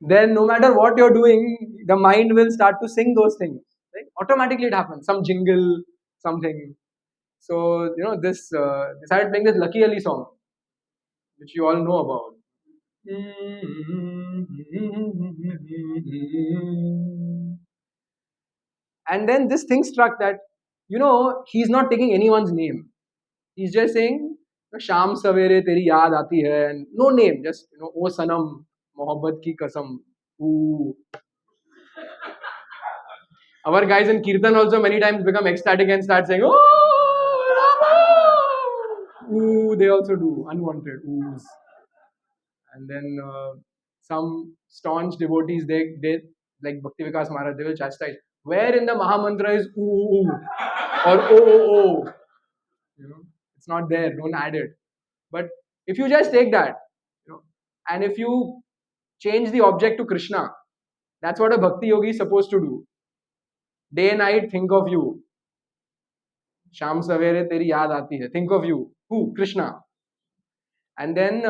then no matter what you're doing, the mind will start to sing those things. Right? Automatically it happens. Some jingle, something. So this decided playing this Lucky Ali song, which you all know about. And then this thing struck that he's not taking anyone's name. He's just saying Sham Savere Teri Yaad Aati Hai, and no name, just O Sanam, Mohabbat Ki Kasam. Ooh. Our guys in Kirtan also many times become ecstatic and start saying, Oh Rama! Ooh, they also do unwanted oohs. And then some staunch devotees, they like Bhakti Vikas Maharaj, they will chastise. Where in the Mahamantra is ooh, ooh, ooh or oh? It's not there. Don't add it. But if you just take that, and if you change the object to Krishna, that's what a bhakti yogi is supposed to do. Day and night, think of you. Sham savere teri yaad aati hai. Think of you. Who? Krishna. And then,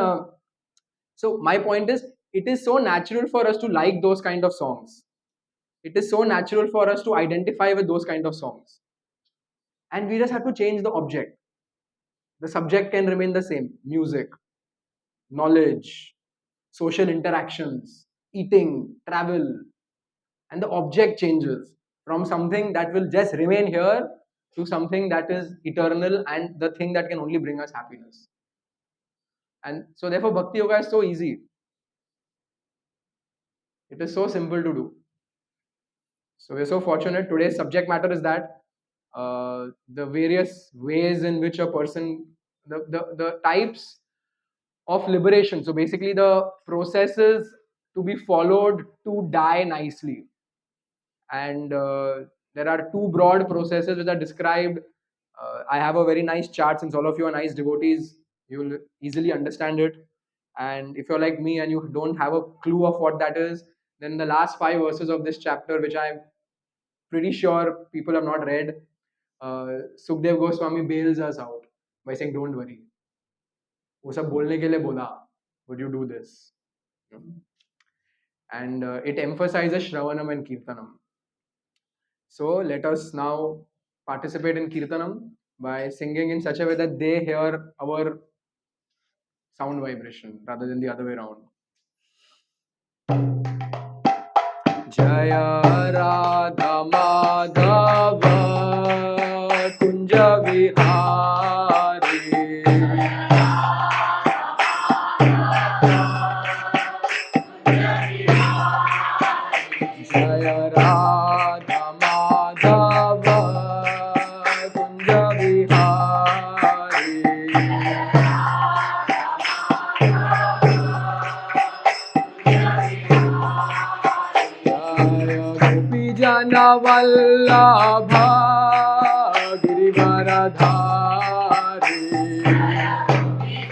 so my point is, it is so natural for us to like those kind of songs. It is so natural for us to identify with those kind of songs. And we just have to change the object. The subject can remain the same: music, knowledge, social interactions, eating, travel, and the object changes from something that will just remain here to something that is eternal and the thing that can only bring us happiness. And so, therefore, Bhakti Yoga is so easy. It is so simple to do. So, we're so fortunate. Today's subject matter is that the various ways in which a person, the types of liberation. So, basically, the processes to be followed to die nicely. And there are two broad processes which are described. I have a very nice chart. Since all of you are nice devotees, you will easily understand it. And if you're like me and you don't have a clue of what that is, then the last 5 verses of this chapter, which I'm pretty sure people have not read, Sukhdev Goswami bails us out by saying, "Don't worry." वो सब बोलने के लिए बोला, would you do this? And it emphasizes Shravanam and Kirtanam. So let us now participate in Kirtanam by singing in such a way that they hear our sound vibration rather than the other way around. Jaya Radha Madhava Kunja Vihari Jaya Radha Madhava Kunja Vihari Jana Vallabha Girivaradhari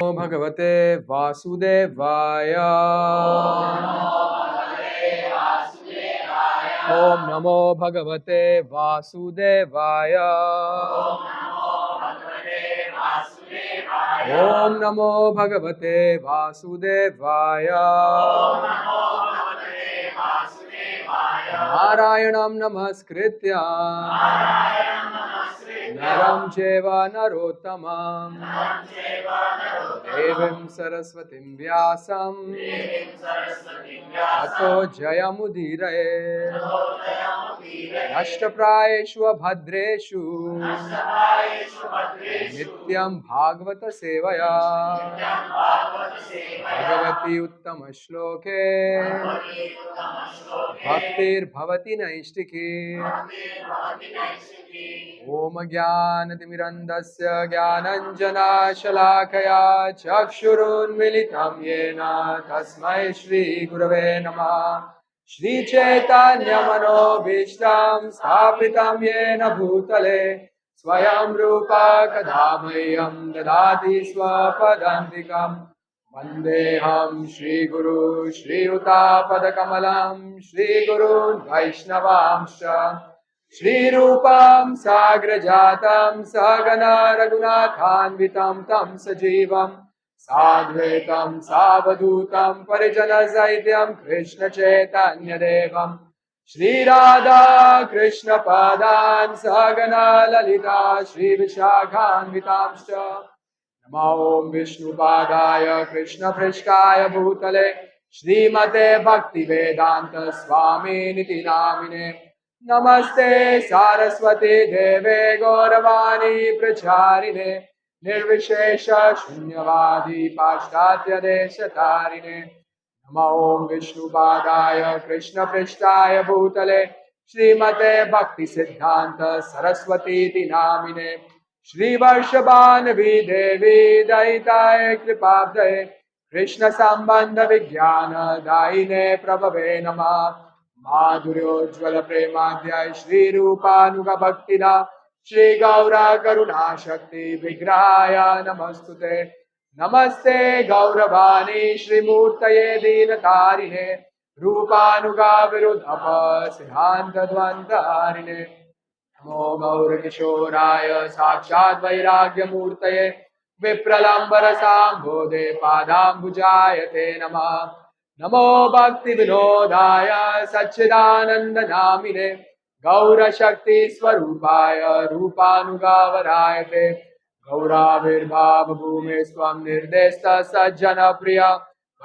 Om Bhagavate Vasudevaya Om Namo Bhagavate Vasudevaya Om Namo Bhagavate Vasudevaya Narayanam Namaskritya Naram Cheva Narottamam Devim Saraswatim Vyasam Tato Jayamudiraye Nashtaprayeshu Bhadreshu Nityam Bhagavata Sevaya Bhagavati Uttama Shloke Bhaktir Bhavati Naishtiki Om Jnanatimirandasya Jnananjana Shalakaya Chakshurun Militam Yena Tasmai Shri Gurave Namah Shri Chaitanya Manobhishtam Sthapitam Yena Bhutale Swayam Rupa Kadhamayam Dadati Swapadantikam Vandeham Shri Guru Shri Utapadakamalam Shri Guru Vaishnavamsha Shri Rupam Sagrajatam Sagana Raghunathanvitam Tam Sajivam साद्वैतं सावधूतं परिजनसहितं कृष्णचैतन्यदेवं Shri Radha कृष्णपदान् सहगना Lalita श्रीविशाखान्वितांश्च नमो ॐ विष्णुपादाय कृष्णपृष्ठाय भूतले श्रीमते भक्तिवेदान्त स्वामिनिति नामिने नमस्ते सारस्वती देवे गौरवाणी प्रचारिणे निर्विशेष शून्यवादी पाश्चात्य देशतारिणे नमो ॐ विष्णुपादाय कृष्णपृष्ठाय भूतले श्रीमते भक्तिसिद्धान्त सरस्वतीति नामिने श्रीवर्षभानवी देवी दयिताय कृपाब्धये कृष्ण संबंध विज्ञान दायिने प्रभवे नमः माधुर्योज्वल प्रेमाध्याय श्री रूपानुग भक्तिदा श्री गौरा करुणा शक्ति विग्रहाय नमस्तुते नमस्ते गौरवाणी श्रीमूर्तये दीनतारिणे रूपानुगा विरुद्धप सिद्धांत द्वंद्वहारिणे नमो गौरकिशोराय साक्षात् वैराग्यमूर्तये विप्रलम्बरसाम्भोधे पादाम्बुजाय ते नमः नमो भक्तिविनोदाय सच्चिदानन्दनामिने गौरशक्तिस्वरूपाय रूपानुगावराय ते गौराविर्भावभूमे स्वं निर्देष्ट सज्जनप्रिय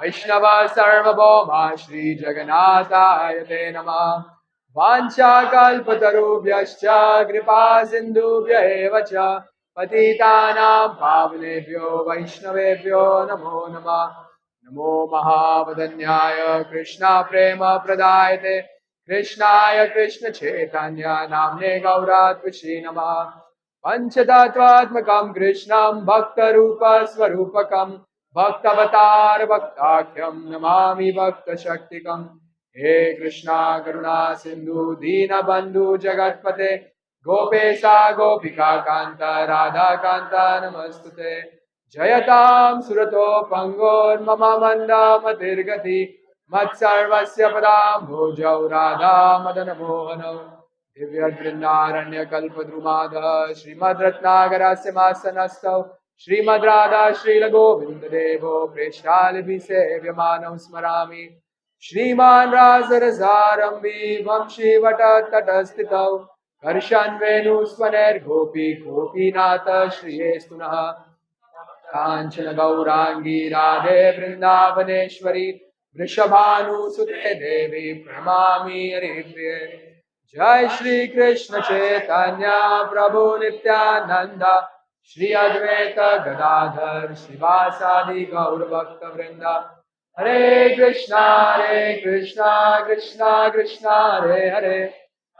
वैष्णव सर्वभौमा श्रीजगन्नाथाय ते नमः वाञ्छाकल्पतरुभ्यश्च कृपा सिन्धुभ्य एव च पतितानां पावनेभ्यो वैष्णवेभ्यो नमो नमः नमो महावदन्याय कृष्णा प्रेम प्रदायते कृष्णाय कृष्ण चैतन्य नाम्ने गौरात्मश्री नमः पंचतत्वात्मकं कृष्णं भक्तरूपस्वरूपकं भक्तवतार भक्ताख्यं नमामि भक्तशक्तिकम् हे कृष्णा करुणा सिंधु दीनबंधु जगतपते गोपेशा गोपिका कांत राधा कांत नमस्तुते जयतां सुरतो पंगोर्मम मंदा मतिर्गति मत्सर्वस्य पदाम्भोजौ राधा मदन मोहनौ दिव्य वृंदारण्य कल्पद्रुमादः श्रीमद्रत्नागरस्य मासनस्थौ श्रीमद् राधा श्रील गोविंद देवो प्रेष्ठालिभिः सेव्यमानौ स्मरामि श्रीमान राजरसारंभी वंशीवटतटस्थितौ कर्षन् वेणुस्वनैर्गोपी गोपीनाथ श्रियेस्तु नः कांचन गौरांगी राधे वृंदावनेश्वरी वृषभानुसुते देवी प्रणमामि हरिप्रिये जय श्री कृष्ण चैतन्य प्रभु नित्यानंद श्री अद्वैत गदाधर श्रीवासादि गौर भक्त वृंदा हरे Krishna Krishna Krishna Hare Hare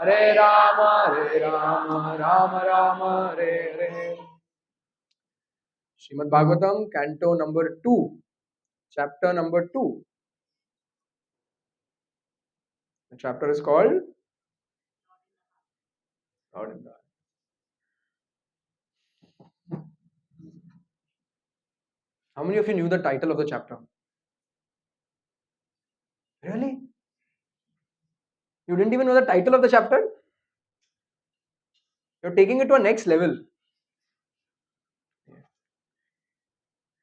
Hare Ram Ram Ram Hare Hare Srimad Bhagavatam, Canto number 2, chapter number 2. The chapter is called Lord in the Eye. How many of you knew the title of the chapter? Really? You didn't even know the title of the chapter? You're taking it to a next level.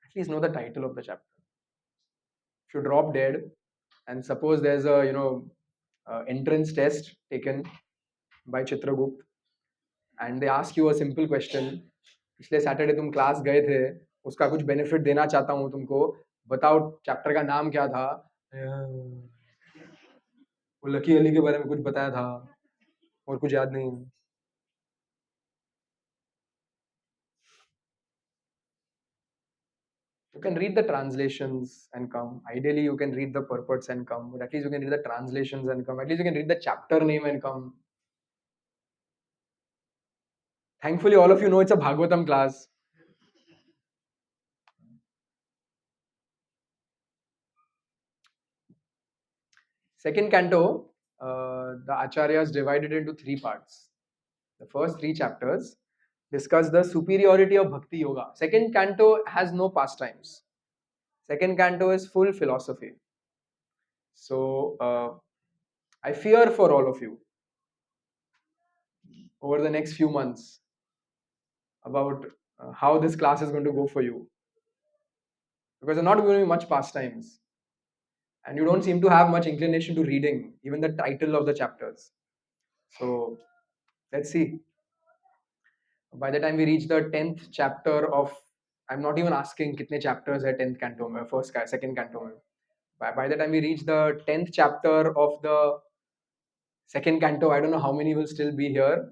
At least know the title of the chapter. If you drop dead and suppose there's a entrance test taken by Chitragupt and they ask you a simple question, पिछले Saturday तुम class गए थे, उसका कुछ benefit देना चाहता हूँ तुमको, बताओ चैप्टर का नाम क्या था? वो लकी अली के बारे में कुछ बताया था और कुछ याद नहीं. You can read the translations and come. Ideally, you can read the purports and come. But at least you can read the translations and come. At least you can read the chapter name and come. Thankfully, all of you know it's a Bhagavatam class. Second canto, the Acharyas divided into 3 parts. The first 3 chapters discuss the superiority of Bhakti Yoga. Second canto has no pastimes. Second canto is full philosophy. So, I fear for all of you over the next few months about how this class is going to go for you. because they're not giving you much pastimes, and you don't seem to have much inclination to reading, even the title of the chapters. So let's see. By the time we reach the 10th chapter of, I'm not even asking kitne chapters hai 10th canto mein, second canto mein. By the time we reach the 10th chapter of the second canto, I don't know how many will still be here,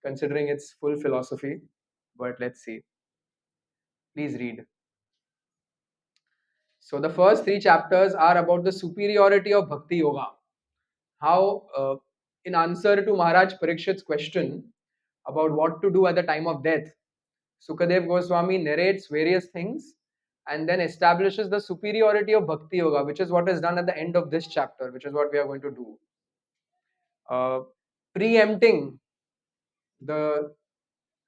considering its full philosophy. But let's see. Please read. So the first three chapters are about the superiority of Bhakti Yoga. How, in answer to Maharaj Parikshit's question about what to do at the time of death, Sukadev Goswami narrates various things and then establishes the superiority of Bhakti Yoga, which is what is done at the end of this chapter, which is what we are going to do. Uh, Preempting the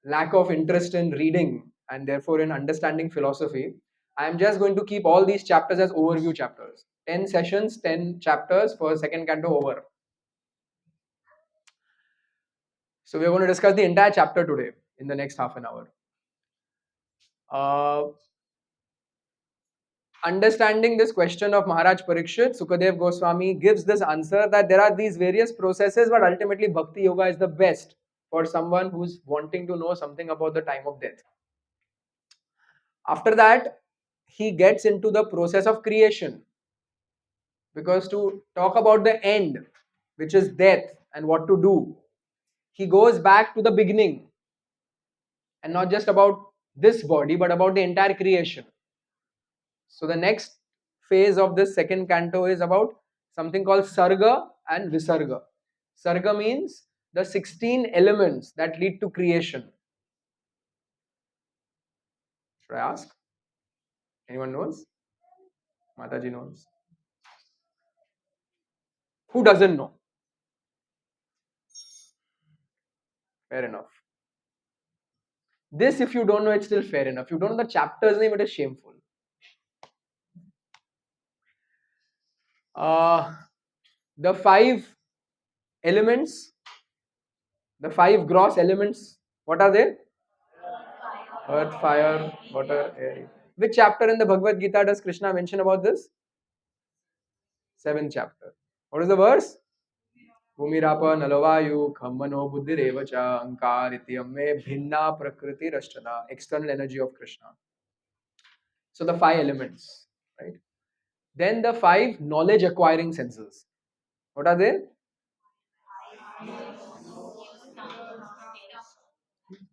lack of interest in reading and therefore in understanding philosophy, I am just going to keep all these chapters as overview chapters. 10 sessions, 10 chapters for second canto over. So we are going to discuss the entire chapter today in the next half an hour. Uh, Understanding this question of Maharaj Parikshit, Sukadev Goswami gives this answer that there are these various processes, but ultimately Bhakti Yoga is the best for someone who's wanting to know something about the time of death. After that, he gets into the process of creation, because to talk about the end, which is death and what to do, he goes back to the beginning and not just about this body but about the entire creation. So the next phase of this second canto is about something called Sarga and Visarga. Sarga means the 16 elements that lead to creation. Should I ask? Anyone knows? Mataji knows. Who doesn't know? Fair enough. This, if you don't know, it's still fair enough. You don't know the chapter's name, it is shameful. Uh, the five elements, the five gross elements, what are they? Earth, fire, water, air. Which chapter in the Bhagavad Gita does Krishna mention about this? Seventh chapter. What is the verse? Bhumirapa nalavayu khammano buddhirevacha ankar ityame bhinna prakriti rashtana. External energy of Krishna. So the five elements, right? Then the five knowledge acquiring senses. What are they?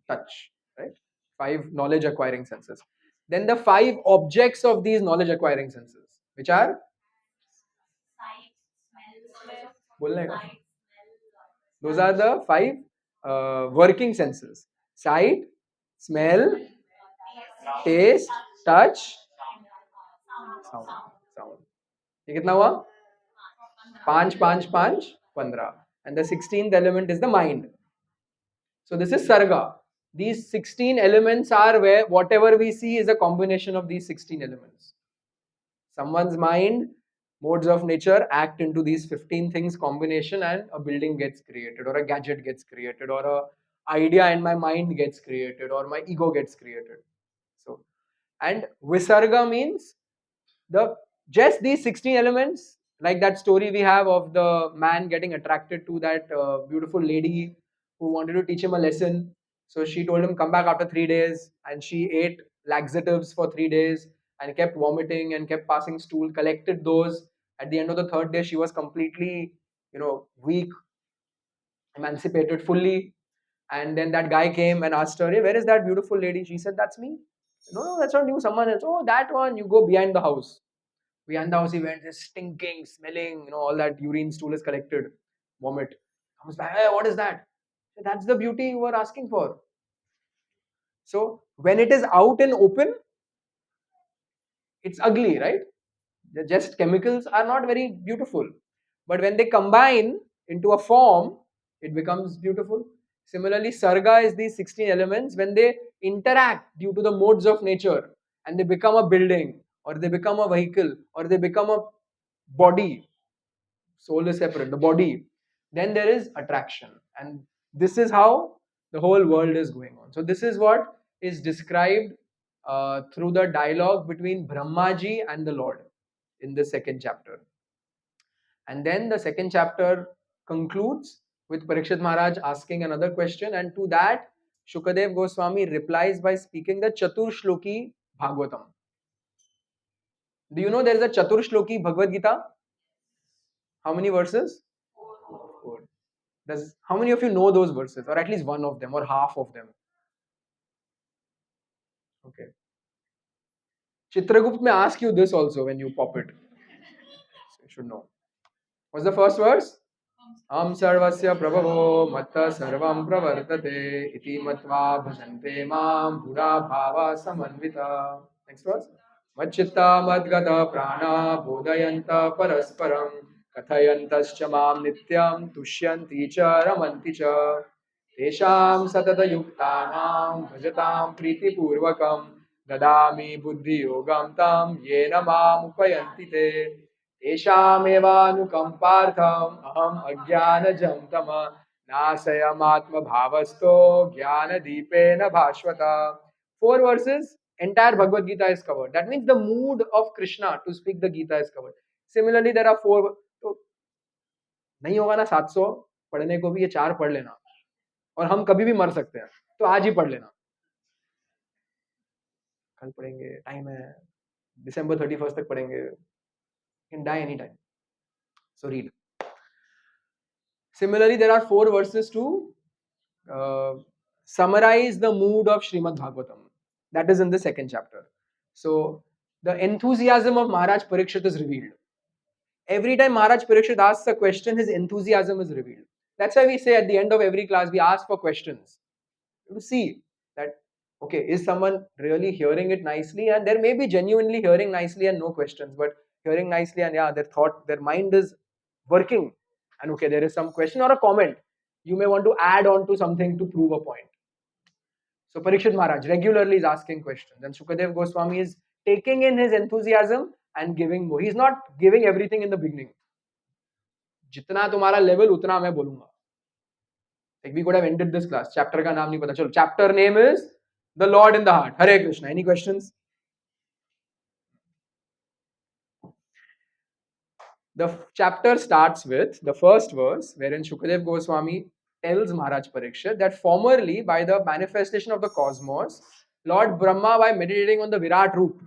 Touch, right? Five knowledge acquiring senses. Then the five objects of these knowledge acquiring senses, which are बोलने का? Those are the five working senses: sight, smell, taste, touch, sound. Sound. ये कितना हुआ? पांच पांच पांच 15. And the 16th element is the mind. So this is Sarga. These 16 elements are where whatever we see is a combination of these 16 elements. Someone's mind, modes of nature act into these 15 things combination, and a building gets created, or a gadget gets created, or a idea in my mind gets created, or my ego gets created. So, and Visarga means the just these 16 elements, like that story we have of the man getting attracted to that beautiful lady who wanted to teach him a lesson. So she told him come back after 3 days, and she ate laxatives for 3 days and kept vomiting and kept passing stool, collected those. At the end of the third day she was completely, weak, emancipated fully. And then that guy came and asked her, hey, where is that beautiful lady? She said, that's me. No, that's not you, someone else. Oh, that one. You go behind the house. Behind the house he went, just stinking, smelling, all that urine stool is collected, vomit. Comes back, hey, what is that? That's the beauty you were asking for. So when it is out and open, it's ugly, right? Just chemicals are not very beautiful. But when they combine into a form, it becomes beautiful. Similarly, Sarga is these 16 elements. When they interact due to the modes of nature and they become a building, or they become a vehicle, or they become a body, soul is separate, the body, then there is attraction. And this is how the whole world is going on. So this is what is described through the dialogue between Brahmaji and the Lord in the second chapter. And then the second chapter concludes with Parikshit Maharaj asking another question, and to that, Shukadev Goswami replies by speaking the Chatur Shloki Bhagavatam. Do you know there is a Chatur Shloki Bhagavad Gita? How many verses? Four. How many of you know those verses, or at least one of them, or half of them? Okay. Chitragupt may ask you this also when you pop it. So you should know. What's the first verse? Am sarvasya prabhavo matta sarvam pravartate iti matva bhajante mam buddha bhava samanvita. Next verse. Machchitta madgata prana bodhayanta parasparam kathayantascha mam nityam tushyanti cha ramanti cha tesham satata yuktanam bhajatam priti purvakam dadami buddhi yogam tam yena mam upayanti te तेषामेवानुकम्पार्थम् अहम् अज्ञानजं तम नाशयमात्मभावस्तो ज्ञानदीपेन भास्वता. Four verses, entire Bhagavad Gita is covered. That means the mood of Krishna to speak the Gita is covered. Similarly, there are four. तो नहीं होगा ना 700 पढ़ने को भी ये चार पढ़ लेना, और हम कभी भी मर सकते हैं, तो आज ही पढ़ लेना. कल पढ़ेंगे, टाइम है, December 31st तक पढ़ेंगे, can die anytime. So read. Similarly, there are four verses to summarize the mood of Srimad Bhagavatam. That is in the second chapter. So the enthusiasm of Maharaj Parikshit is revealed. Every time Maharaj Parikshit asks a question, his enthusiasm is revealed. That's why we say at the end of every class, we ask for questions to see that, okay, is someone really hearing it nicely? And there may be genuinely hearing nicely and no questions, but hearing nicely and yeah, their mind is working. And okay, there is some question or a comment. You may want to add on to something to prove a point. So Parikshit Maharaj regularly is asking questions, and Sukadev Goswami is taking in his enthusiasm and giving more. He's not giving everything in the beginning. जितना तुम्हारा level उतना मैं बोलूंगा. Like we could have ended this class. Chapter का नाम नहीं पता. चलो. Chapter name is The Lord in the Heart. Hare Krishna. Any questions? The chapter starts with the first verse, wherein Shukadev Goswami tells Maharaj Parikshit that formerly, by the manifestation of the cosmos, Lord Brahma, by meditating on the Virat Roop,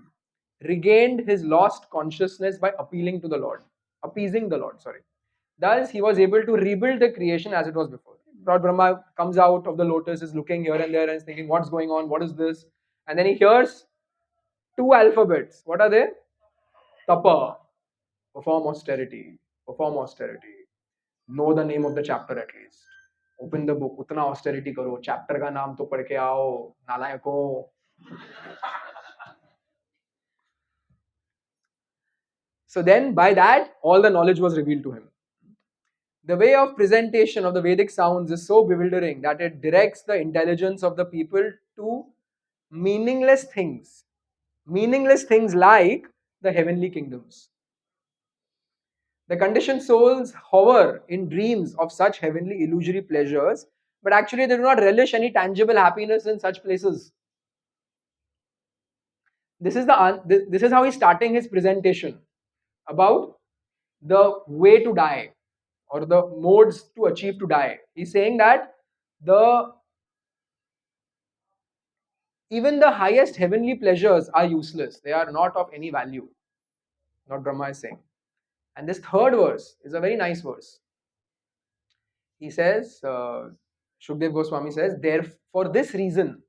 regained his lost consciousness by appeasing the Lord. Thus, he was able to rebuild the creation as it was before. Lord Brahma comes out of the lotus, is looking here and there and is thinking, what's going on? What is this? And then he hears two alphabets. What are they? Tapa, perform austerity. Perform austerity. Know the name of the chapter at least. Open the book. उतना austerity करो. Chapter का नाम तो पढ़ के आओ. नालायकों. So then, by that, all the knowledge was revealed to him. The way of presentation of the Vedic sounds is so bewildering that it directs the intelligence of the people to meaningless things. Meaningless things like the heavenly kingdoms. The conditioned souls hover in dreams of such heavenly illusory pleasures, but actually they do not relish any tangible happiness in such places. This is how he's starting his presentation about the way to die, or the modes to achieve to die. He's saying that even the highest heavenly pleasures are useless. They are not of any value. Not Brahma is saying. And this third verse is a very nice verse. He says, Shukdev Goswami says, for this reason,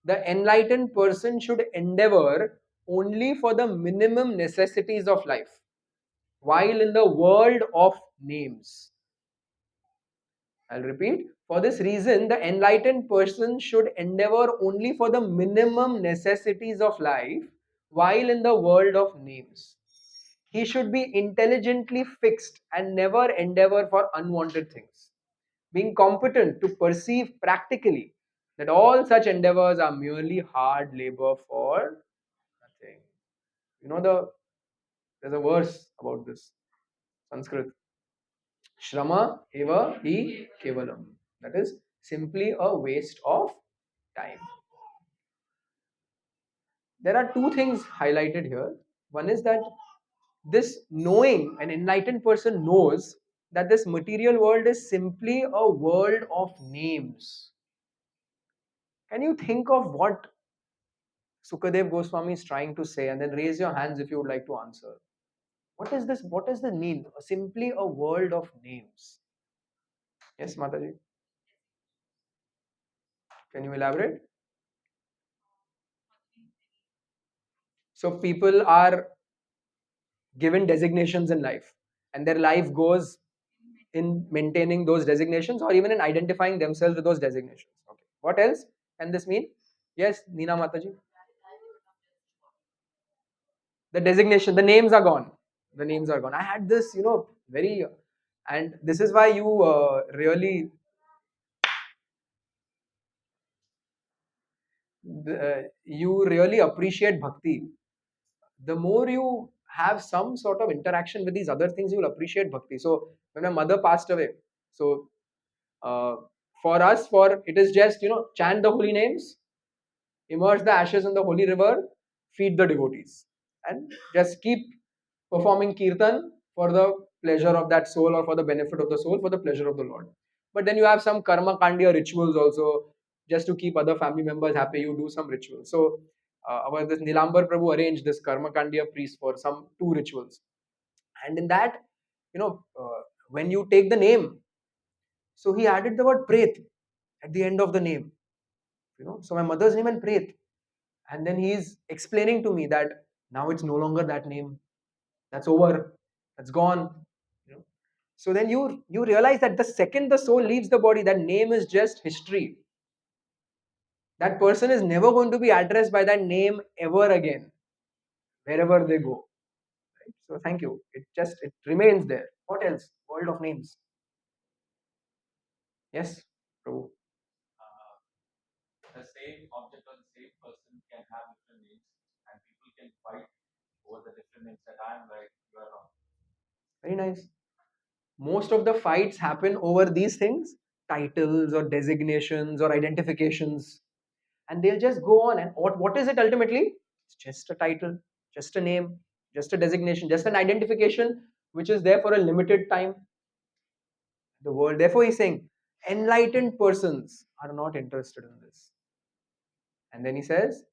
the enlightened person should endeavor only for the minimum necessities of life, while in the world of names. I'll repeat. For this reason, the enlightened person should endeavor only for the minimum necessities of life, while in the world of names. He should be intelligently fixed and never endeavor for unwanted things, being competent to perceive practically that all such endeavors are merely hard labor for nothing. You know, there's a verse about this, Sanskrit. Shrama eva hi kevalam. That is simply a waste of time. There are two things highlighted here. One is that this knowing, an enlightened person knows that this material world is simply a world of names. Can you think of what Sukadev Goswami is trying to say, and then raise your hands if you would like to answer? What is this? What does this mean? Simply a world of names. Yes, Mataji. Can you elaborate? So people are given designations in life, and their life goes in maintaining those designations or even in identifying themselves with those designations. Okay. What else can this mean? Yes, Neena Mataji. The designation, the names are gone. The names are gone. I had this, very, and this is why you really, you really appreciate bhakti. The more you have some sort of interaction with these other things, you will appreciate bhakti. So when my mother passed away, so uh, for us, for it is just chant the holy names, immerse the ashes in the holy river, feed the devotees, and just keep performing kirtan for the pleasure of that soul or for the benefit of the soul, for the pleasure of the Lord. But then you have some karma kandiya rituals also, just to keep other family members happy. You do some rituals. So our this Nilambar Prabhu arranged this karma kandiya priest for some two rituals, and in that, when you take the name, so he added the word pret at the end of the name. So my mother's name and pret, and then he's explaining to me that now it's no longer that name, that's over, that's gone. you know so then you realize that the second the soul leaves the body, that name is just history. That person is never going to be addressed by that name ever again, wherever they go, right? So thank you, it remains there. What else? World of names. Yes, Prabhu. Very nice. Most of the fights happen over these things, titles or designations or identifications, and they'll just go on. And what is it ultimately? It's just a title, just a name, just a designation, just an identification which is there for a limited time. The world, therefore, he's saying enlightened persons are not interested in this. And then he says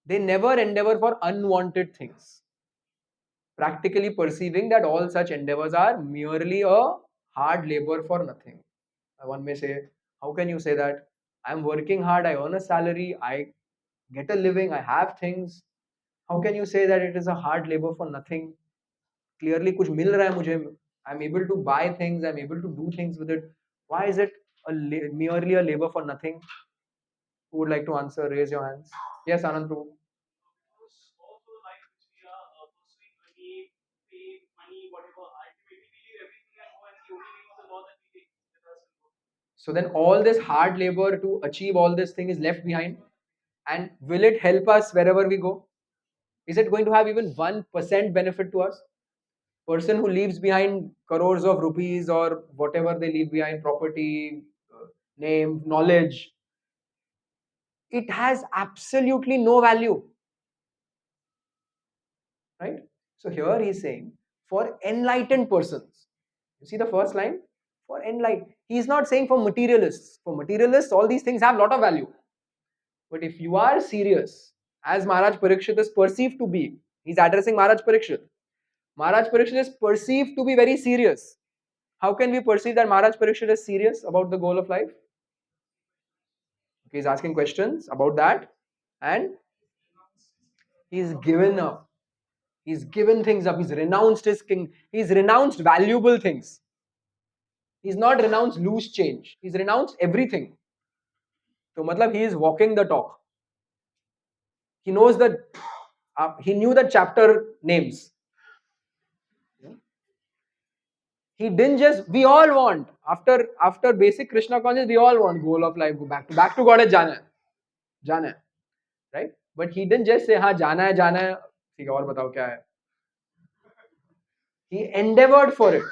they never endeavor for unwanted things, practically perceiving that all such endeavors are merely a hard labor for nothing. One may say, how can you say that? I'm working hard, I earn a salary, I get a living, I have things. How can you say that it is a hard labor for nothing? Clearly, कुछ मिल रहा है मुझे. I'm able to buy things, I'm able to do things with it. Why is it merely a labor for nothing? Who would like to answer? Raise your hands. Yes, Anand Prabhu. So then all this hard labor to achieve all this thing is left behind. And will it help us wherever we go? Is it going to have even 1% benefit to us? Person who leaves behind crores of rupees or whatever they leave behind, property, name, knowledge, it has absolutely no value, right? So here he's saying for enlightened persons, you see the first line, for enlightened. He's not saying for materialists. For materialists, all these things have a lot of value. But if you are serious, as Maharaj Parikshit is perceived to be, he's addressing Maharaj Parikshit. Maharaj Parikshit is perceived to be very serious. How can we perceive that Maharaj Parikshit is serious about the goal of life? Okay, he's asking questions about that, and he's given up. He's given things up. He's renounced his king. He's renounced valuable things. He's not renounced loose change. He's renounced everything. So, matlab, he is walking the talk. He knows that. He knew the chapter names. He didn't just. We all want after basic Krishna consciousness. We all want goal of life. Go back to God है जाना है, जाना है, right? But he didn't just say हाँ जाना है. ठीक है और बताओ क्या है. He endeavored for it,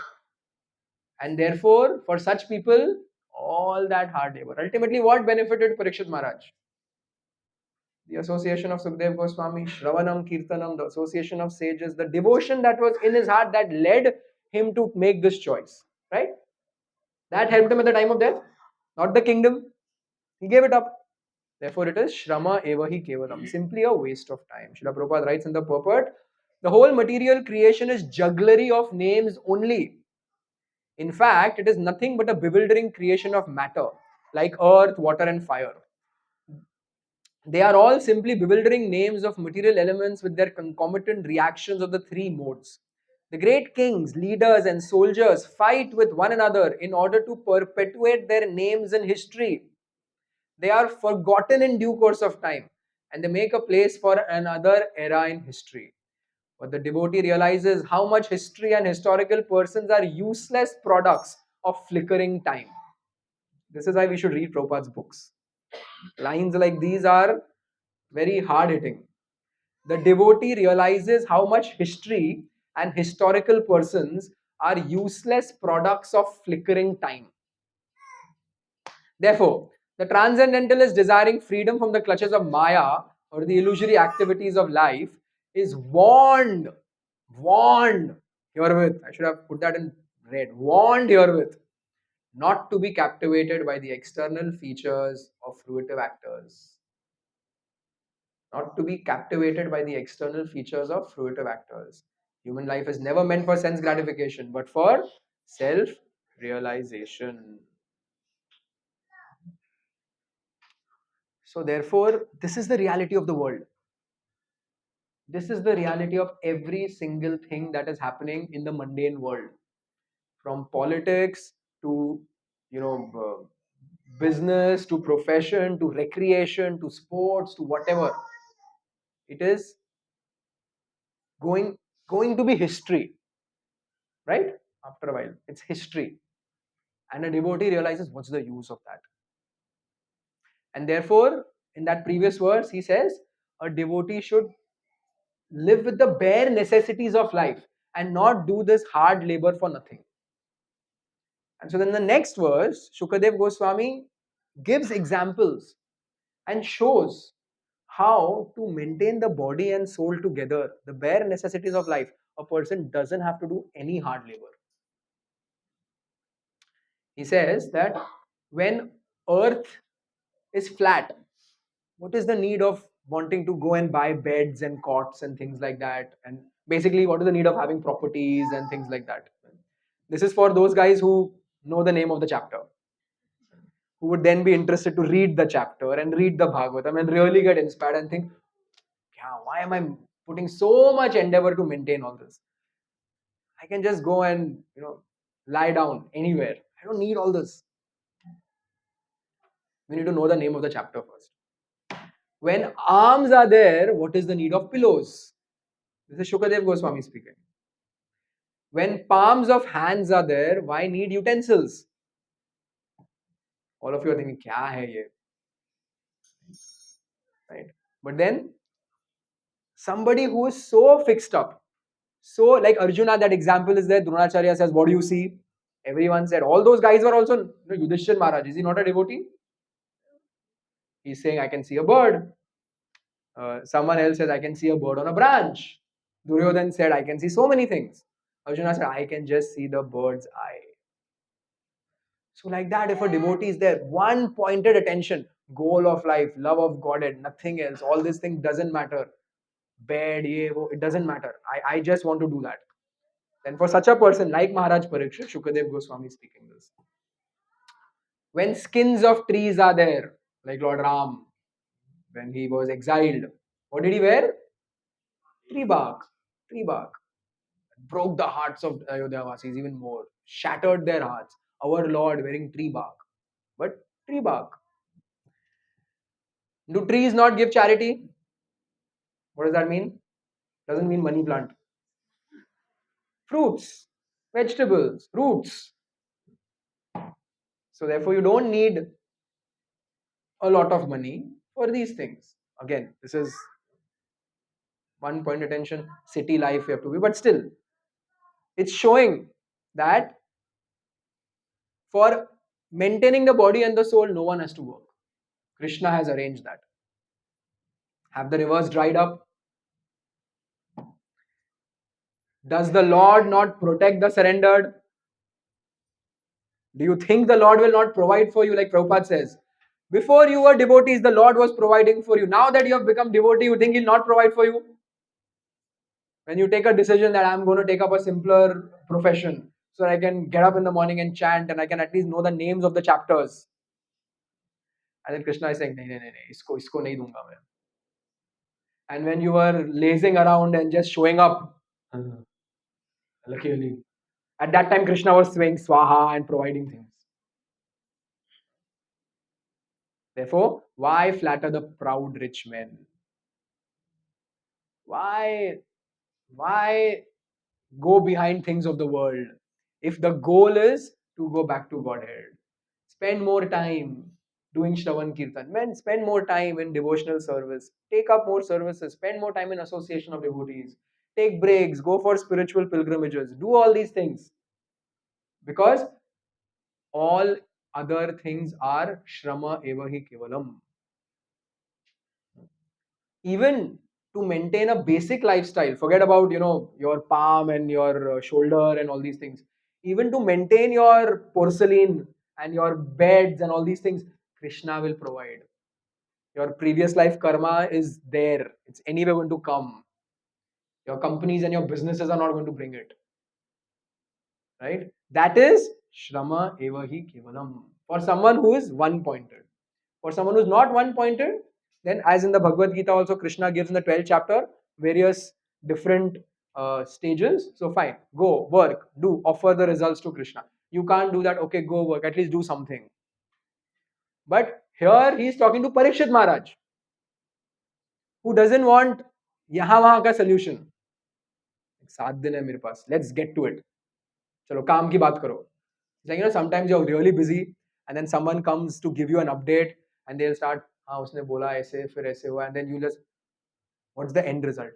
and therefore for such people all that hard labor. Ultimately, what benefited Parikshit Maharaj? The association of Sukdev Goswami, Shravanam Kirtanam, the association of sages, the devotion that was in his heart that led him to make this choice, right? That helped him at the time of death, not the kingdom. He gave it up. Therefore, it is Shrama Evahi Kevalam, simply a waste of time. Srila Prabhupada writes in the purport, the whole material creation is jugglery of names only. In fact, it is nothing but a bewildering creation of matter, like earth, water, and fire. They are all simply bewildering names of material elements with their concomitant reactions of the three modes. The great kings, leaders, and soldiers fight with one another in order to perpetuate their names in history. They are forgotten in due course of time, and they make a place for another era in history. But the devotee realizes how much history and historical persons are useless products of flickering time. This is why we should read Prabhupada's books. Lines like these are very hard hitting. The devotee realizes how much history and historical persons are useless products of flickering time. Therefore, the transcendentalist desiring freedom from the clutches of Maya or the illusory activities of life is warned herewith. I should have put that in red. Warned herewith not to be captivated by the external features of fruitive actors. Not to be captivated by the external features of fruitive actors. Human life is never meant for sense gratification, but for self realization. So, therefore, this is the reality of the world. This is the reality of every single thing that is happening in the mundane world, from politics to business to profession to recreation to sports to whatever. It is going going to be history, right? After a while, it's history, and a devotee realizes what's the use of that. And therefore, in that previous verse, he says a devotee should live with the bare necessities of life and not do this hard labor for nothing. And so then the next verse, Shukadev Goswami gives examples and shows how to maintain the body and soul together, the bare necessities of life. A person doesn't have to do any hard labor. He says that when earth is flat, what is the need of wanting to go and buy beds and cots and things like that? And basically, what is the need of having properties and things like that? This is for those guys who know the name of the chapter, who would then be interested to read the chapter and read the Bhagavatam and really get inspired and think, yeah, why am I putting so much endeavor to maintain all this? I can just go and lie down anywhere. I don't need all this. We need to know the name of the chapter first. When arms are there, what is the need of pillows? This is Shukadev Goswami speaking. When palms of hands are there, why need utensils? All of you are thinking, kya hai ye? Right? But then somebody who is so fixed up, so like Arjuna, that example is there. Dronacharya says, what do you see? Everyone said, all those guys were also, Yudhishthir Maharaj, is he not a devotee? He's saying, I can see a bird. Someone else says, I can see a bird on a branch. Duryodhan said, I can see so many things. Arjuna said, I can just see the bird's eye. So, like that, if a devotee is there, one pointed attention, goal of life, love of Godhead, nothing else, all this thing doesn't matter. Bed, ye, wo, it doesn't matter. I just want to do that. Then, for such a person like Maharaj Parikshit, Shukadev Goswami speaking this. When skins of trees are there, like Lord Ram, when he was exiled, what did he wear? Tree bark. Tree bark. Broke the hearts of Ayodhyavasis even more, shattered their hearts. Our Lord wearing tree bark. But tree bark. Do trees not give charity? What does that mean? Doesn't mean money plant. Fruits, vegetables, roots. So therefore, you don't need a lot of money for these things. Again, this is one point attention. City life you have to be, but still, it's showing that for maintaining the body and the soul, no one has to work. Krishna has arranged that. Have the rivers dried up? Does the Lord not protect the surrendered? Do you think the Lord will not provide for you? Like Prabhupada says, before you were devotees, the Lord was providing for you. Now that you have become devotee, you think He'll not provide for you? When you take a decision that I'm going to take up a simpler profession so I can get up in the morning and chant and I can at least know the names of the chapters. And then Krishna is saying, nahi, nahi, nahi, nahi, isko nahi dunga main. And when you are lazing around and just showing up, luckily, at that time Krishna was swaying swaha and providing things. Therefore, why flatter the proud rich men? Why why go behind things of the world if the goal is to go back to Godhead? Spend more time doing Shravan Kirtan. Men, spend more time in devotional service. Take up more services. Spend more time in association of devotees. Take breaks. Go for spiritual pilgrimages. Do all these things. Because all other things are Shrama Evahi Kevalam. Even to maintain a basic lifestyle, forget about your palm and your shoulder and all these things. Even to maintain your porcelain and your beds and all these things, Krishna will provide. Your previous life karma is there. It's anyway going to come. Your companies and your businesses are not going to bring it. Right? That is Shrama Evahi Kevalam. For someone who is one pointed. For someone who's not one pointed, then as in the Bhagavad Gita also, Krishna gives in the 12th chapter various different stages. So fine, go, work, do, offer the results to Krishna. You can't do that, okay, go work, at least do something. But here he is talking to Parikshit Maharaj, who doesn't want यहाँ वहाँ का solution. 7 दिन है मेरे पास, let's get to it. चलो काम की बात करो. Like, sometimes you're really busy and then someone comes to give you an update and they'll start, हाँ उसने बोला ऐसे फिर ऐसे हुआ, and then you just, what's the end result?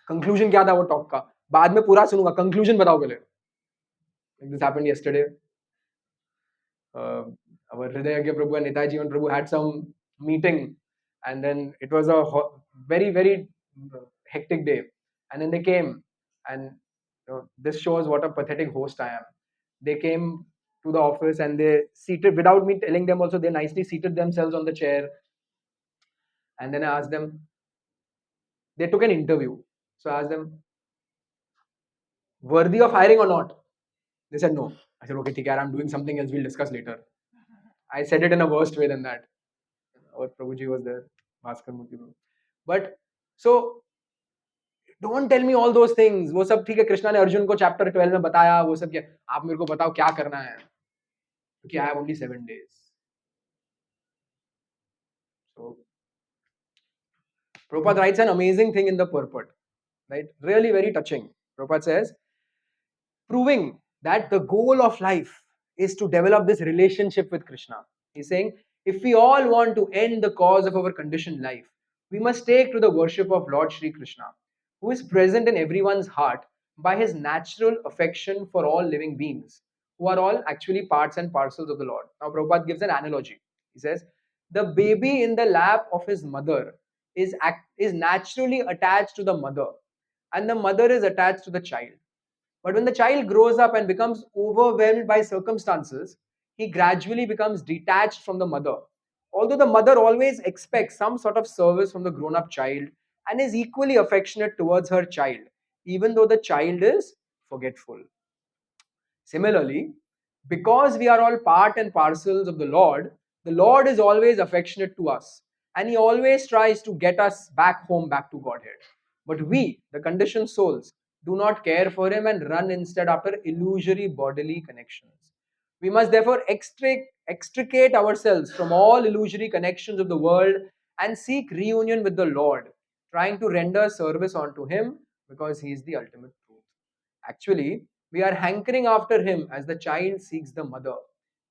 Conclusion क्या था वो talk का? बाद में पूरा सुनूंगा, conclusion बताओ पहले. Like this happened yesterday. Our Hridayagya Prabhu and Nitai Jivan Prabhu had some meeting, and then it was a very, very hectic day. And then they came, and this shows what a pathetic host I am. They came to the office and they seated, without me telling them also, they nicely seated themselves on the chair. And then I asked them, they took an interview. So I asked them, worthy of hiring or not? They said no. I said, okay, Tikar, I'm doing something else, we'll discuss later. I said it in a worse way than that. Our Prabhuji was there, Bhaskar Murthy Prabhu. But so don't tell me all those things. वो सब ठीक है, कृष्णा ने अर्जुन को chapter 12 में बताया, वो सब क्या, आप मेरे को बताओ क्या करना है, क्योंकि I have only 7 days. So Prabhupada writes an amazing thing in the purport, right? Really very touching. Prabhupada says, proving that the goal of life is to develop this relationship with Krishna. He's saying, if we all want to end the cause of our conditioned life, we must take to the worship of Lord Shri Krishna, who is present in everyone's heart by his natural affection for all living beings, who are all actually parts and parcels of the Lord. Now, Prabhupada gives an analogy. He says, the baby in the lap of his mother is naturally attached to the mother, and the mother is attached to the child. But when the child grows up and becomes overwhelmed by circumstances, he gradually becomes detached from the mother. Although the mother always expects some sort of service from the grown up child and is equally affectionate towards her child, even though the child is forgetful. Similarly, because we are all part and parcels of the Lord is always affectionate to us and He always tries to get us back home, back to Godhead. But we, the conditioned souls, do not care for Him and run instead after illusory bodily connections. We must therefore extricate ourselves from all illusory connections of the world and seek reunion with the Lord, trying to render service unto Him because He is the ultimate truth. Actually, we are hankering after him as the child seeks the mother.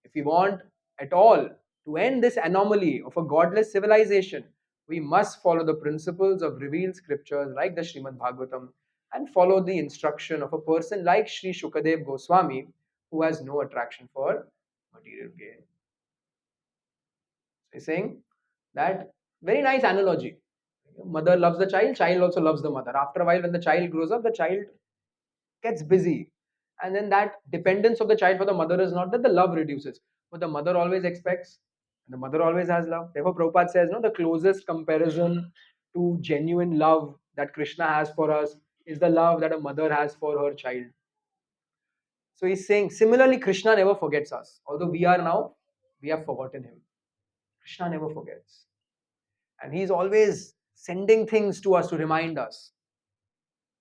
If we want at all to end this anomaly of a godless civilization, we must follow the principles of revealed scriptures like the Srimad Bhagavatam and follow the instruction of a person like Sri Shukadev Goswami who has no attraction for material gain. He's saying that very nice analogy. Mother loves the child also loves the mother. After a while, when the child grows up, the child gets busy. And then that dependence of the child for the mother is not that the love reduces, but the mother always expects, and the mother always has love. Therefore, Prabhupada says, no, the closest comparison to genuine love that Krishna has for us is the love that a mother has for her child. So he's saying, similarly, Krishna never forgets us. Although we are now, we have forgotten him. Krishna never forgets. And he's always sending things to us to remind us.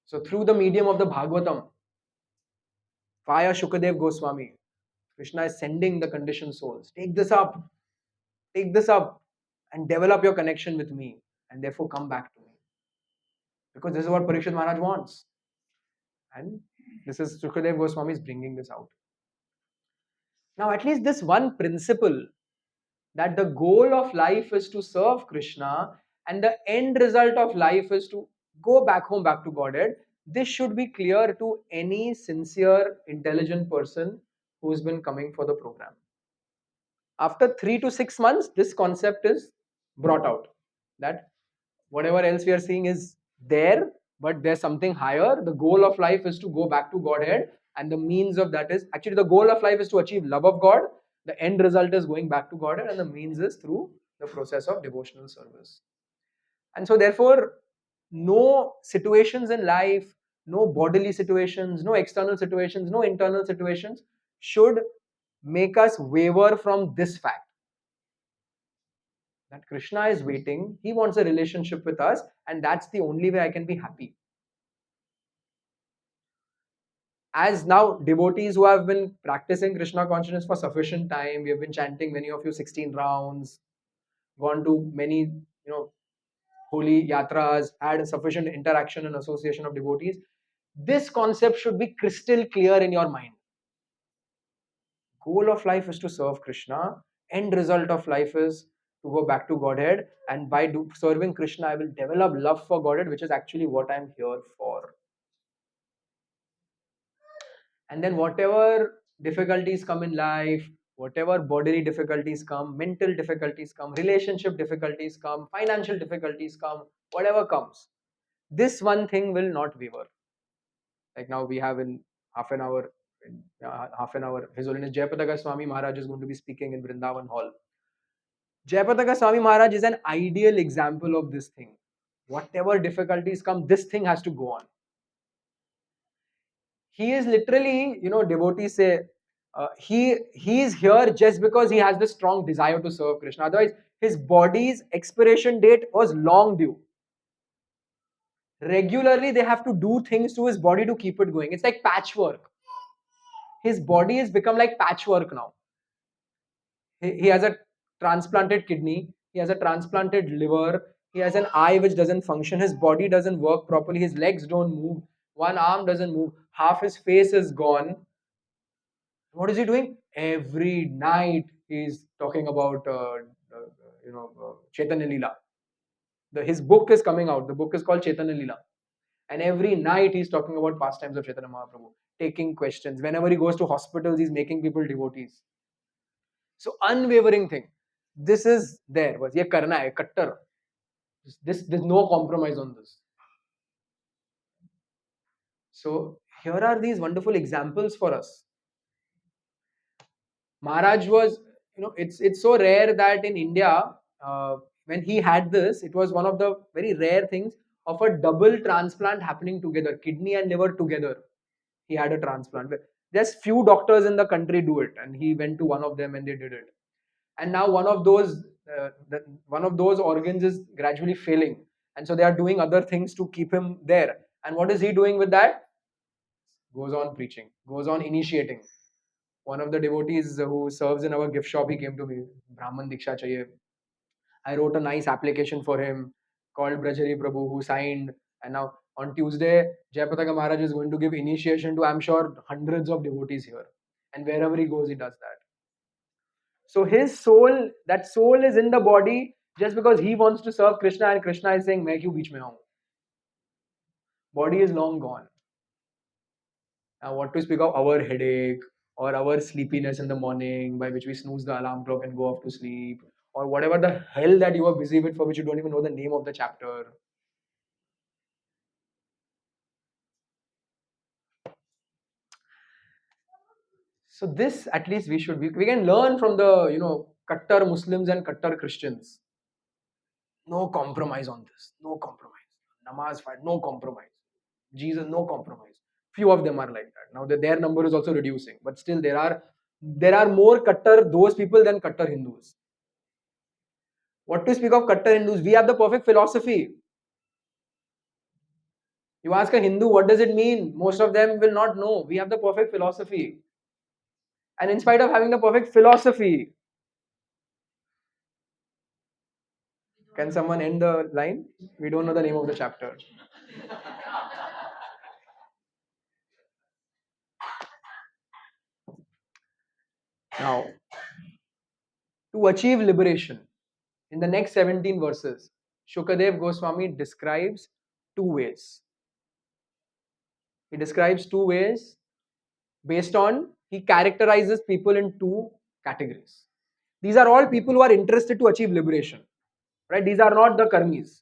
So through the medium of the Bhagavatam, via Shukadev Goswami, Krishna is sending the conditioned souls. Take this up, and develop your connection with me, and therefore come back to me. Because this is what Parikshit Maharaj wants. And this is Shukadev Goswami is bringing this out. Now, at least this one principle that the goal of life is to serve Krishna and the end result of life is to go back home, back to Godhead, this should be clear to any sincere, intelligent person who's been coming for the program. After 3 to 6 months, this concept is brought out that whatever else we are seeing is there, but there's something higher. The goal of life is to go back to Godhead, and the means of that is actually the goal of life is to achieve love of God. The end result is going back to Godhead, and the means is through the process of devotional service. And so, therefore, no situations in life, no bodily situations, no external situations, no internal situations should make us waver from this fact that Krishna is waiting, he wants a relationship with us, and that's the only way I can be happy. As now devotees who have been practicing Krishna consciousness for sufficient time, we have been chanting many of you 16 rounds, gone to many, holy yatras, had sufficient interaction and association of devotees. This concept should be crystal clear in your mind. Goal of life is to serve Krishna. End result of life is to go back to Godhead. And by serving Krishna, I will develop love for Godhead, which is actually what I'm here for. And then whatever difficulties come in life, whatever bodily difficulties come, mental difficulties come, relationship difficulties come, financial difficulties come, whatever comes, this one thing will not waver. Like now we have in half an hour, His Holiness Jayapataka Swami Maharaj is going to be speaking in Vrindavan Hall. Jayapataka Swami Maharaj is an ideal example of this thing. Whatever difficulties come, this thing has to go on. He is literally, devotees say, he is here just because he has this strong desire to serve Krishna. Otherwise, his body's expiration date was long due. Regularly, they have to do things to his body to keep it going. It's like patchwork. His body has become like patchwork now. He has a transplanted kidney, he has a transplanted liver, he has an eye which doesn't function, his body doesn't work properly, his legs don't move, one arm doesn't move, half his face is gone. What is he doing? Every night he's talking about, Chaitanya Leela. His book is coming out. The book is called Chaitanya Leela. And every night he's talking about pastimes of Chaitanya Mahaprabhu, taking questions. Whenever he goes to hospitals, he's making people devotees. So unwavering thing. This is there. Was ye karna hai, kattar. There's no compromise on this. So here are these wonderful examples for us. Maharaj was, it's so rare that in India, when he had this, it was one of the very rare things of a double transplant happening together, kidney and liver together. He had a transplant. Just few doctors in the country do it, and he went to one of them and they did it. And now one of those organs is gradually failing, and so they are doing other things to keep him there. And what is he doing with that? Goes on preaching, goes on initiating. One of the devotees who serves in our gift shop, he came to me, Brahman Diksha chahiye. I wrote a nice application for him called Brajari Prabhu, who signed. And now on Tuesday, Jayapataka Maharaj is going to give initiation to, I'm sure, hundreds of devotees here. And wherever he goes, he does that. So his soul, that soul is in the body just because he wants to serve Krishna, and Krishna is saying, "Main kyun beech mein aun?" Body is long gone. Now, what to speak of our headache or our sleepiness in the morning, by which we snooze the alarm clock and go off to sleep, or whatever the hell that you are busy with, for which you don't even know the name of the chapter. So this at least we can learn from the Kattar Muslims and Kattar Christians. No compromise on this. No compromise. Namaz fight. No compromise. Jesus, no compromise. Few of them are like that. Now their number is also reducing, but still there are more Kattar those people than Kattar Hindus. What to speak of Kattar Hindus? We have the perfect philosophy. You ask a Hindu, what does it mean? Most of them will not know. We have the perfect philosophy. And in spite of having the perfect philosophy, can someone end the line? We don't know the name of the chapter. Now, to achieve liberation, in the next 17 verses, Shukadev Goswami describes two ways. He describes two ways based on, he characterizes people in two categories. These are all people who are interested to achieve liberation. Right? These are not the karmis.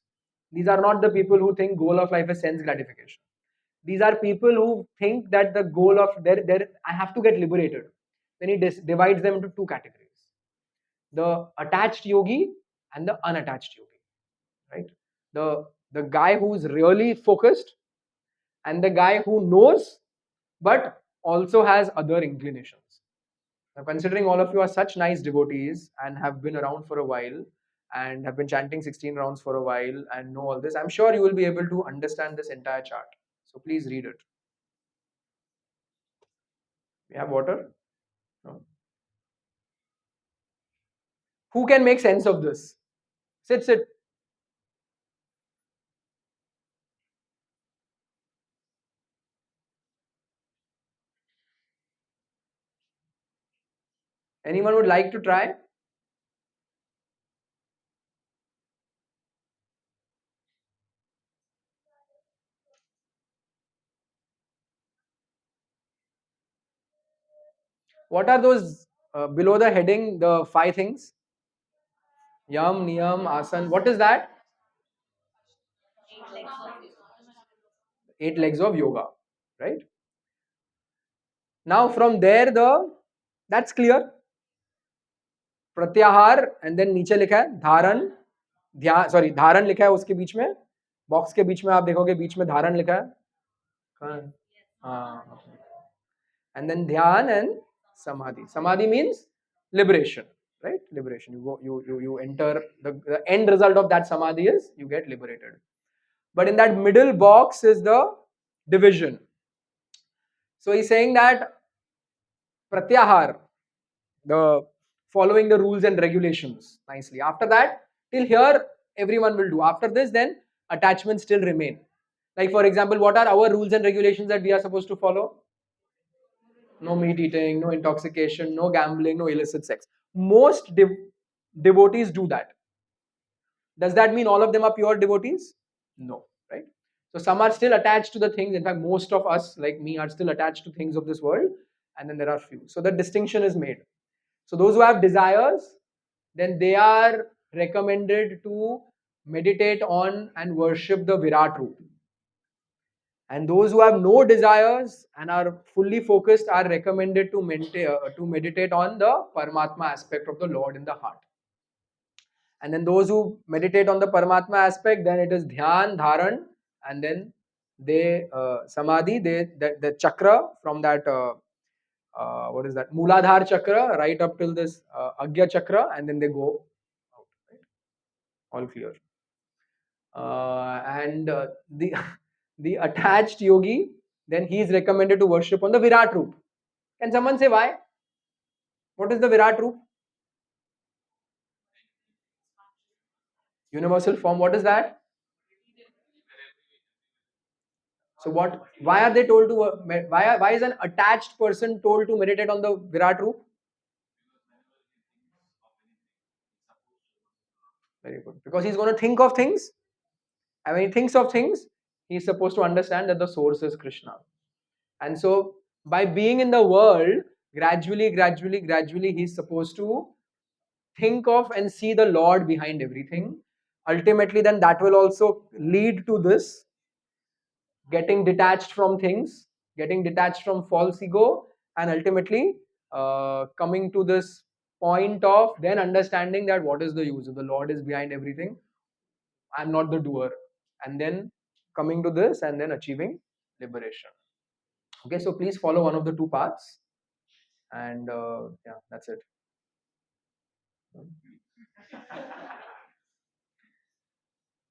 These are not the people who think goal of life is sense gratification. These are people who think that the goal of their I have to get liberated. Then he divides them into two categories: the attached yogi and the unattached yogi. Right? The guy who's really focused and the guy who knows but also has other inclinations. Now, considering all of you are such nice devotees and have been around for a while and have been chanting 16 rounds for a while and know all this, I'm sure you will be able to understand this entire chart. So please read it. We have water? No. Who can make sense of this? Sit. Anyone would like to try? What are those below the heading, the five things? Yam, Niyam, Asan. What is that? Eight legs of yoga. Right? Now from there, that's clear. प्रत्याहार and then नीचे लिखा है धारण ध्यान sorry धारण लिखा है उसके बीच में बॉक्स के बीच में आप देखोगे बीच में धारण लिखा है हाँ एंड देन ध्यान एंड समाधि समाधि means liberation, right? Liberation. You enter the end result of that samadhi is you get liberated. But in that middle box is the division. So he's saying that pratyahar, the following the rules and regulations nicely. After that, till here everyone will do. After this, then attachments still remain. Like for example, what are our rules and regulations that we are supposed to follow? No meat eating, no intoxication, no gambling, no illicit sex. Most devotees do that. Does that mean all of them are pure devotees? No, right? So some are still attached to the things. In fact, most of us, like me, are still attached to things of this world, and then there are few. So the distinction is made. So those who have desires, then they are recommended to meditate on and worship the Virat Roop. And those who have no desires and are fully focused are recommended to meditate on the Paramatma aspect of the Lord in the heart. And then those who meditate on the Paramatma aspect, then it is Dhyan, Dharan, and then they Samadhi, the chakra from that what is that Mooladhar chakra right up till this Agya chakra, and then they go out. Right? All clear. And the the attached yogi, then he is recommended to worship on the Virat Roop. Can someone say why? What is the Virat Roop? Universal form. What is that? So what? Why are they told to? Why is an attached person told to meditate on the Virat Roop? Very good. Because he's going to think of things, and when he thinks of things, he's supposed to understand that the source is Krishna. And so, by being in the world, gradually, he's supposed to think of and see the Lord behind everything. Ultimately, then that will also lead to this getting detached from things, getting detached from false ego, and ultimately coming to this point of then understanding that what is the use of the Lord is behind everything. I'm not the doer. And then coming to this and then achieving liberation. Okay, so please follow one of the two paths. And yeah, that's it.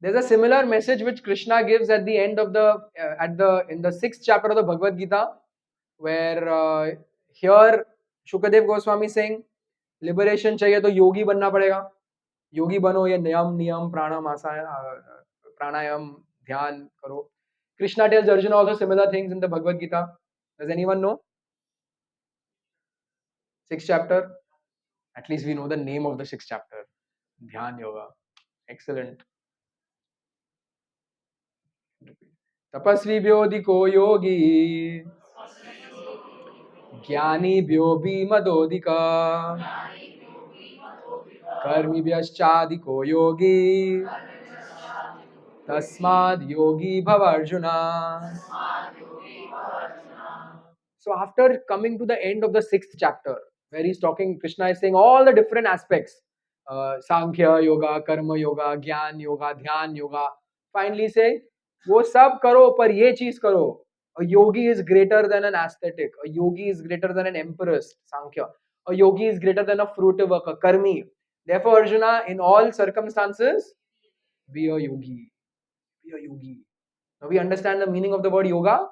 There's a similar message which Krishna gives at the end of the at the in the sixth chapter of the Bhagavad Gita, where here Shukadev Goswami saying liberation चाहिए तो योगी बनना पड़ेगा. योगी बनो ये नियम नियम प्राणायाम प्राणायाम ध्यान करो. Krishna tells Arjuna also similar things in the Bhagavad Gita. Does anyone know? Sixth chapter. At least we know the name of the sixth chapter. Dhyan Yoga. Excellent. तपस्वी व्योधिको योगी ज्ञानी व्योबी मदोदिका कर्मी व्यश्चादिको योगी तस्माद योगी भव arjuna. So after coming to the end of the sixth chapter, where he's talking, Krishna is saying all the different aspects, Sankhya Yoga, Karma Yoga, Gyan Yoga, Dhyan Yoga. Finally say, वो सब करो पर ये चीज करो. A yogi is greater than an ascetic. A yogi is greater than an empress, Sankhya. A yogi is greater than a fruit worker, Karmi. Therefore, Arjuna, in all circumstances, be a yogi. Be a yogi. Now we understand the meaning of the word yoga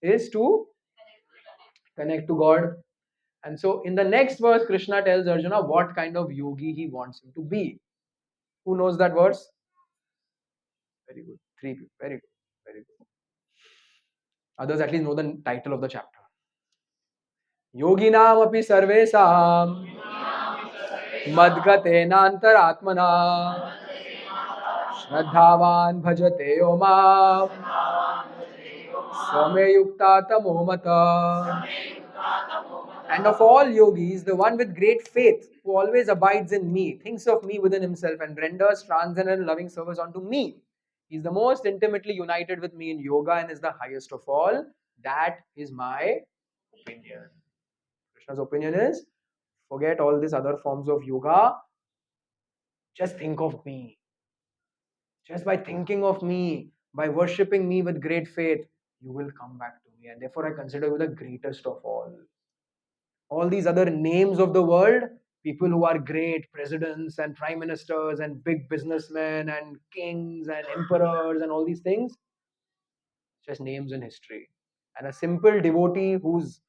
is to connect to God. And so in the next verse, Krishna tells Arjuna what kind of yogi he wants him to be. Who knows that verse? Very good. Three people. Very good. Very good. Others at least know the title of the chapter. Yoginam api sarvesam madgatenantaraatmana shraddhavan bhajate yomam same yukta tamomata. And of all yogis, the one with great faith, who always abides in me, thinks of me within himself, and renders transcendent loving service unto me. He is the most intimately united with me in yoga and is the highest of all. That is my opinion. Krishna's opinion is forget all these other forms of yoga. Just think of me. Just by thinking of me, by worshipping me with great faith, you will come back to me. And therefore, I consider you the greatest of all these other names of the world, people who are great presidents and prime ministers and big businessmen and kings and emperors and all these things, just names in history. And a simple devotee who's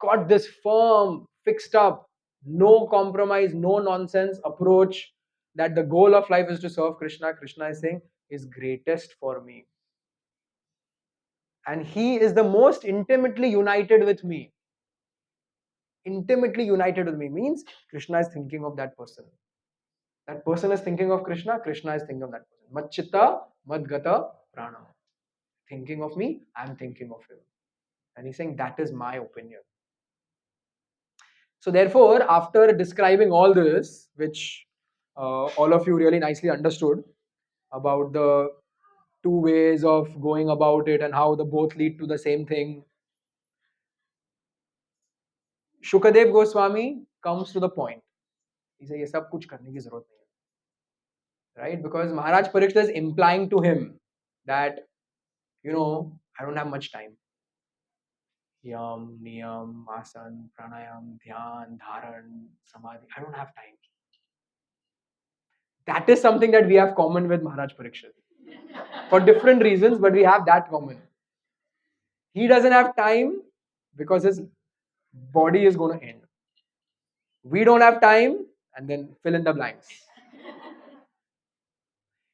got this firm, fixed up, no compromise, no nonsense approach that the goal of life is to serve Krishna. Krishna is saying is greatest for me. And he is the most intimately united with me. Intimately united with me means Krishna is thinking of that person. That person is thinking of Krishna, Krishna is thinking of that person. Machchitta, Madgata, Prana. Thinking of me, I am thinking of him. And he's saying that is my opinion. So therefore, after describing all this, which all of you really nicely understood about the two ways of going about it and how the both lead to the same thing, Shukadev Goswami comes to the point. He says, ये सब कुछ करने की जरूरत नहीं है. Right? Because Maharaj Parikshit is implying to him that, I don't have much time. Yam, Niyam, Asan, Pranayam, Dhyan, Dharan, Samadhi. I don't have time. That is something that we have common with Maharaj Parikshit. For different reasons, but we have that common. He doesn't have time because his body is going to end. We don't have time, and then fill in the blanks.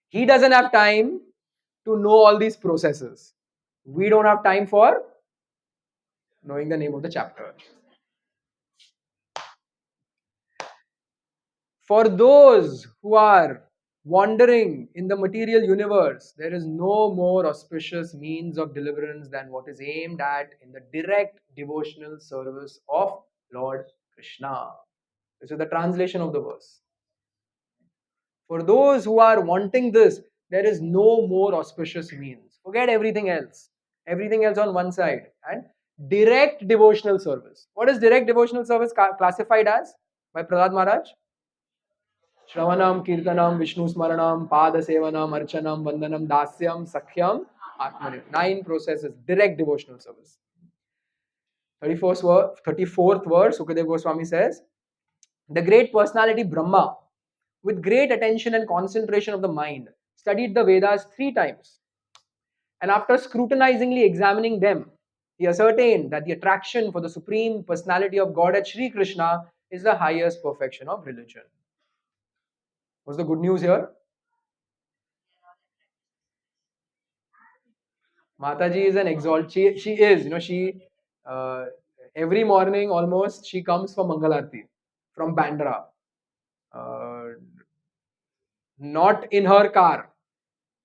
He doesn't have time to know all these processes. We don't have time for knowing the name of the chapter. For those who are wandering in the material universe, there is no more auspicious means of deliverance than what is aimed at in the direct devotional service of Lord Krishna. This is the translation of the verse. For those who are wanting this, there is no more auspicious means. Forget everything else. Everything else on one side. And Direct devotional service. What is direct devotional service classified as by Prahlad Maharaj? Shravanam, Kirtanam, Vishnu Smaranam, Pada Sevanam, Archanam, Vandanam, Dasyam, Sakhyam, Atmanam. 9 processes, direct devotional service. 34th verse, Sukadev Goswami says, the great personality Brahma, with great attention and concentration of the mind, studied the Vedas 3 times. And after scrutinizingly examining them, he ascertained that the attraction for the Supreme Personality of Godhead Sri Krishna is the highest perfection of religion. What's the good news here? Mataji is an exalt. She is, uh, every morning almost she comes for Mangalarti from Bandra. Uh, Not in her car,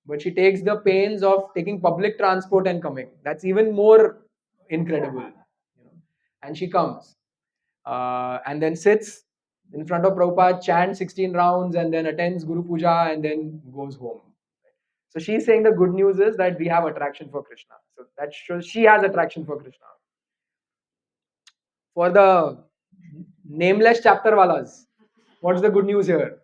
but she takes the pains of taking public transport and coming. That's even more incredible. And she comes and then sits in front of Prabhupada, chants 16 rounds, and then attends Guru Puja and then goes home. So she's saying the good news is that we have attraction for Krishna. So that shows she has attraction for Krishna. For the nameless chapter walas, what's the good news here?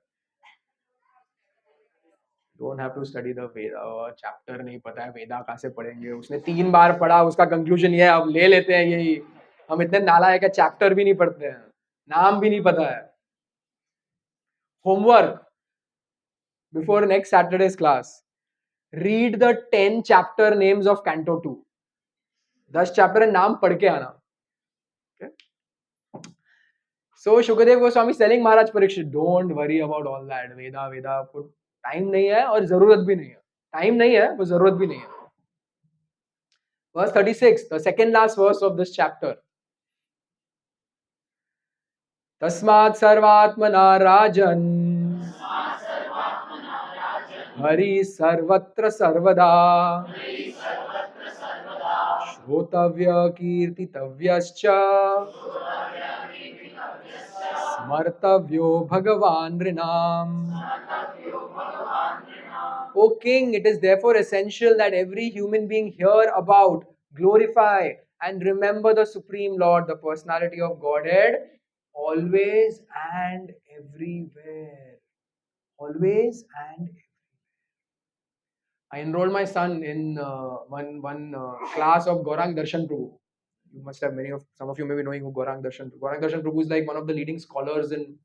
Don't have to study the Veda. Chapter नहीं पता है वेदा कहाँ से पढ़ेंगे उसने 3 बार पढ़ा उसका conclusion ये है अब ले लेते हैं यही हम इतने नालायक है चैप्टर भी नहीं पढ़ते हैं नाम भी नहीं पता है homework before next Saturday's class read the 10 chapter names of Canto 2 10 chapter है नाम पढ़ के आना okay? So Shukadev Goswami is telling Maharaj Parikshit don't worry about all that Veda time नहीं है और जरूरत भी नहीं है टाइम नहीं है वो जरूरत भी नहीं है Verse 36, the second last verse of this chapter. Tasmat sarvatmana rajan hari sarvatra sarvada shrotavya kirtitavyascha smartavyo bhagavan rinam. O King, it is therefore essential that every human being hear about, glorify, and remember the Supreme Lord, the personality of Godhead, always and everywhere. Always and I enrolled my son in one class of Gaurang Darshan Prabhu. You must have some of you may be knowing who Gaurang Darshan Prabhu. Gaurang Darshan Prabhu is like one of the leading scholars in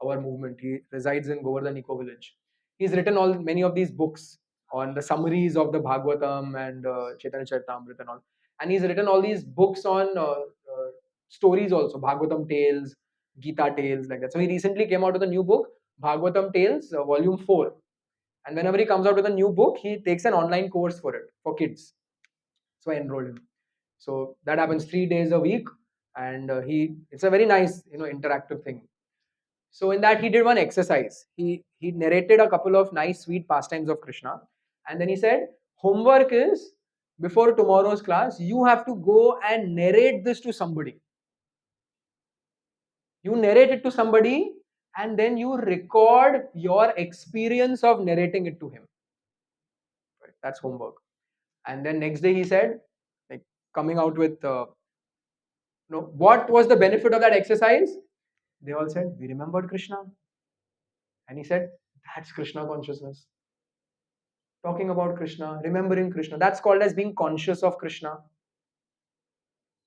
our movement. He resides in Govardhan Eco Village. He's written many of these books on the summaries of the Bhagavatam and Chaitanya Charitamrita and all. And he's written all these books on stories also, Bhagavatam tales, Gita tales, like that. So he recently came out with a new book, Bhagavatam Tales, Volume 4. And whenever he comes out with a new book, he takes an online course for it, for kids. So I enrolled him. So that happens 3 days a week. And it's a very nice, interactive thing. So in that he did one exercise. He narrated a couple of nice sweet pastimes of Krishna. And then he said, homework is, before tomorrow's class, you have to go and narrate this to somebody. You narrate it to somebody and then you record your experience of narrating it to him. Right? That's homework. And then next day he said, like coming out with, what was the benefit of that exercise? They all said, we remembered Krishna. And he said, that's Krishna consciousness. Talking about Krishna, remembering Krishna. That's called as being conscious of Krishna.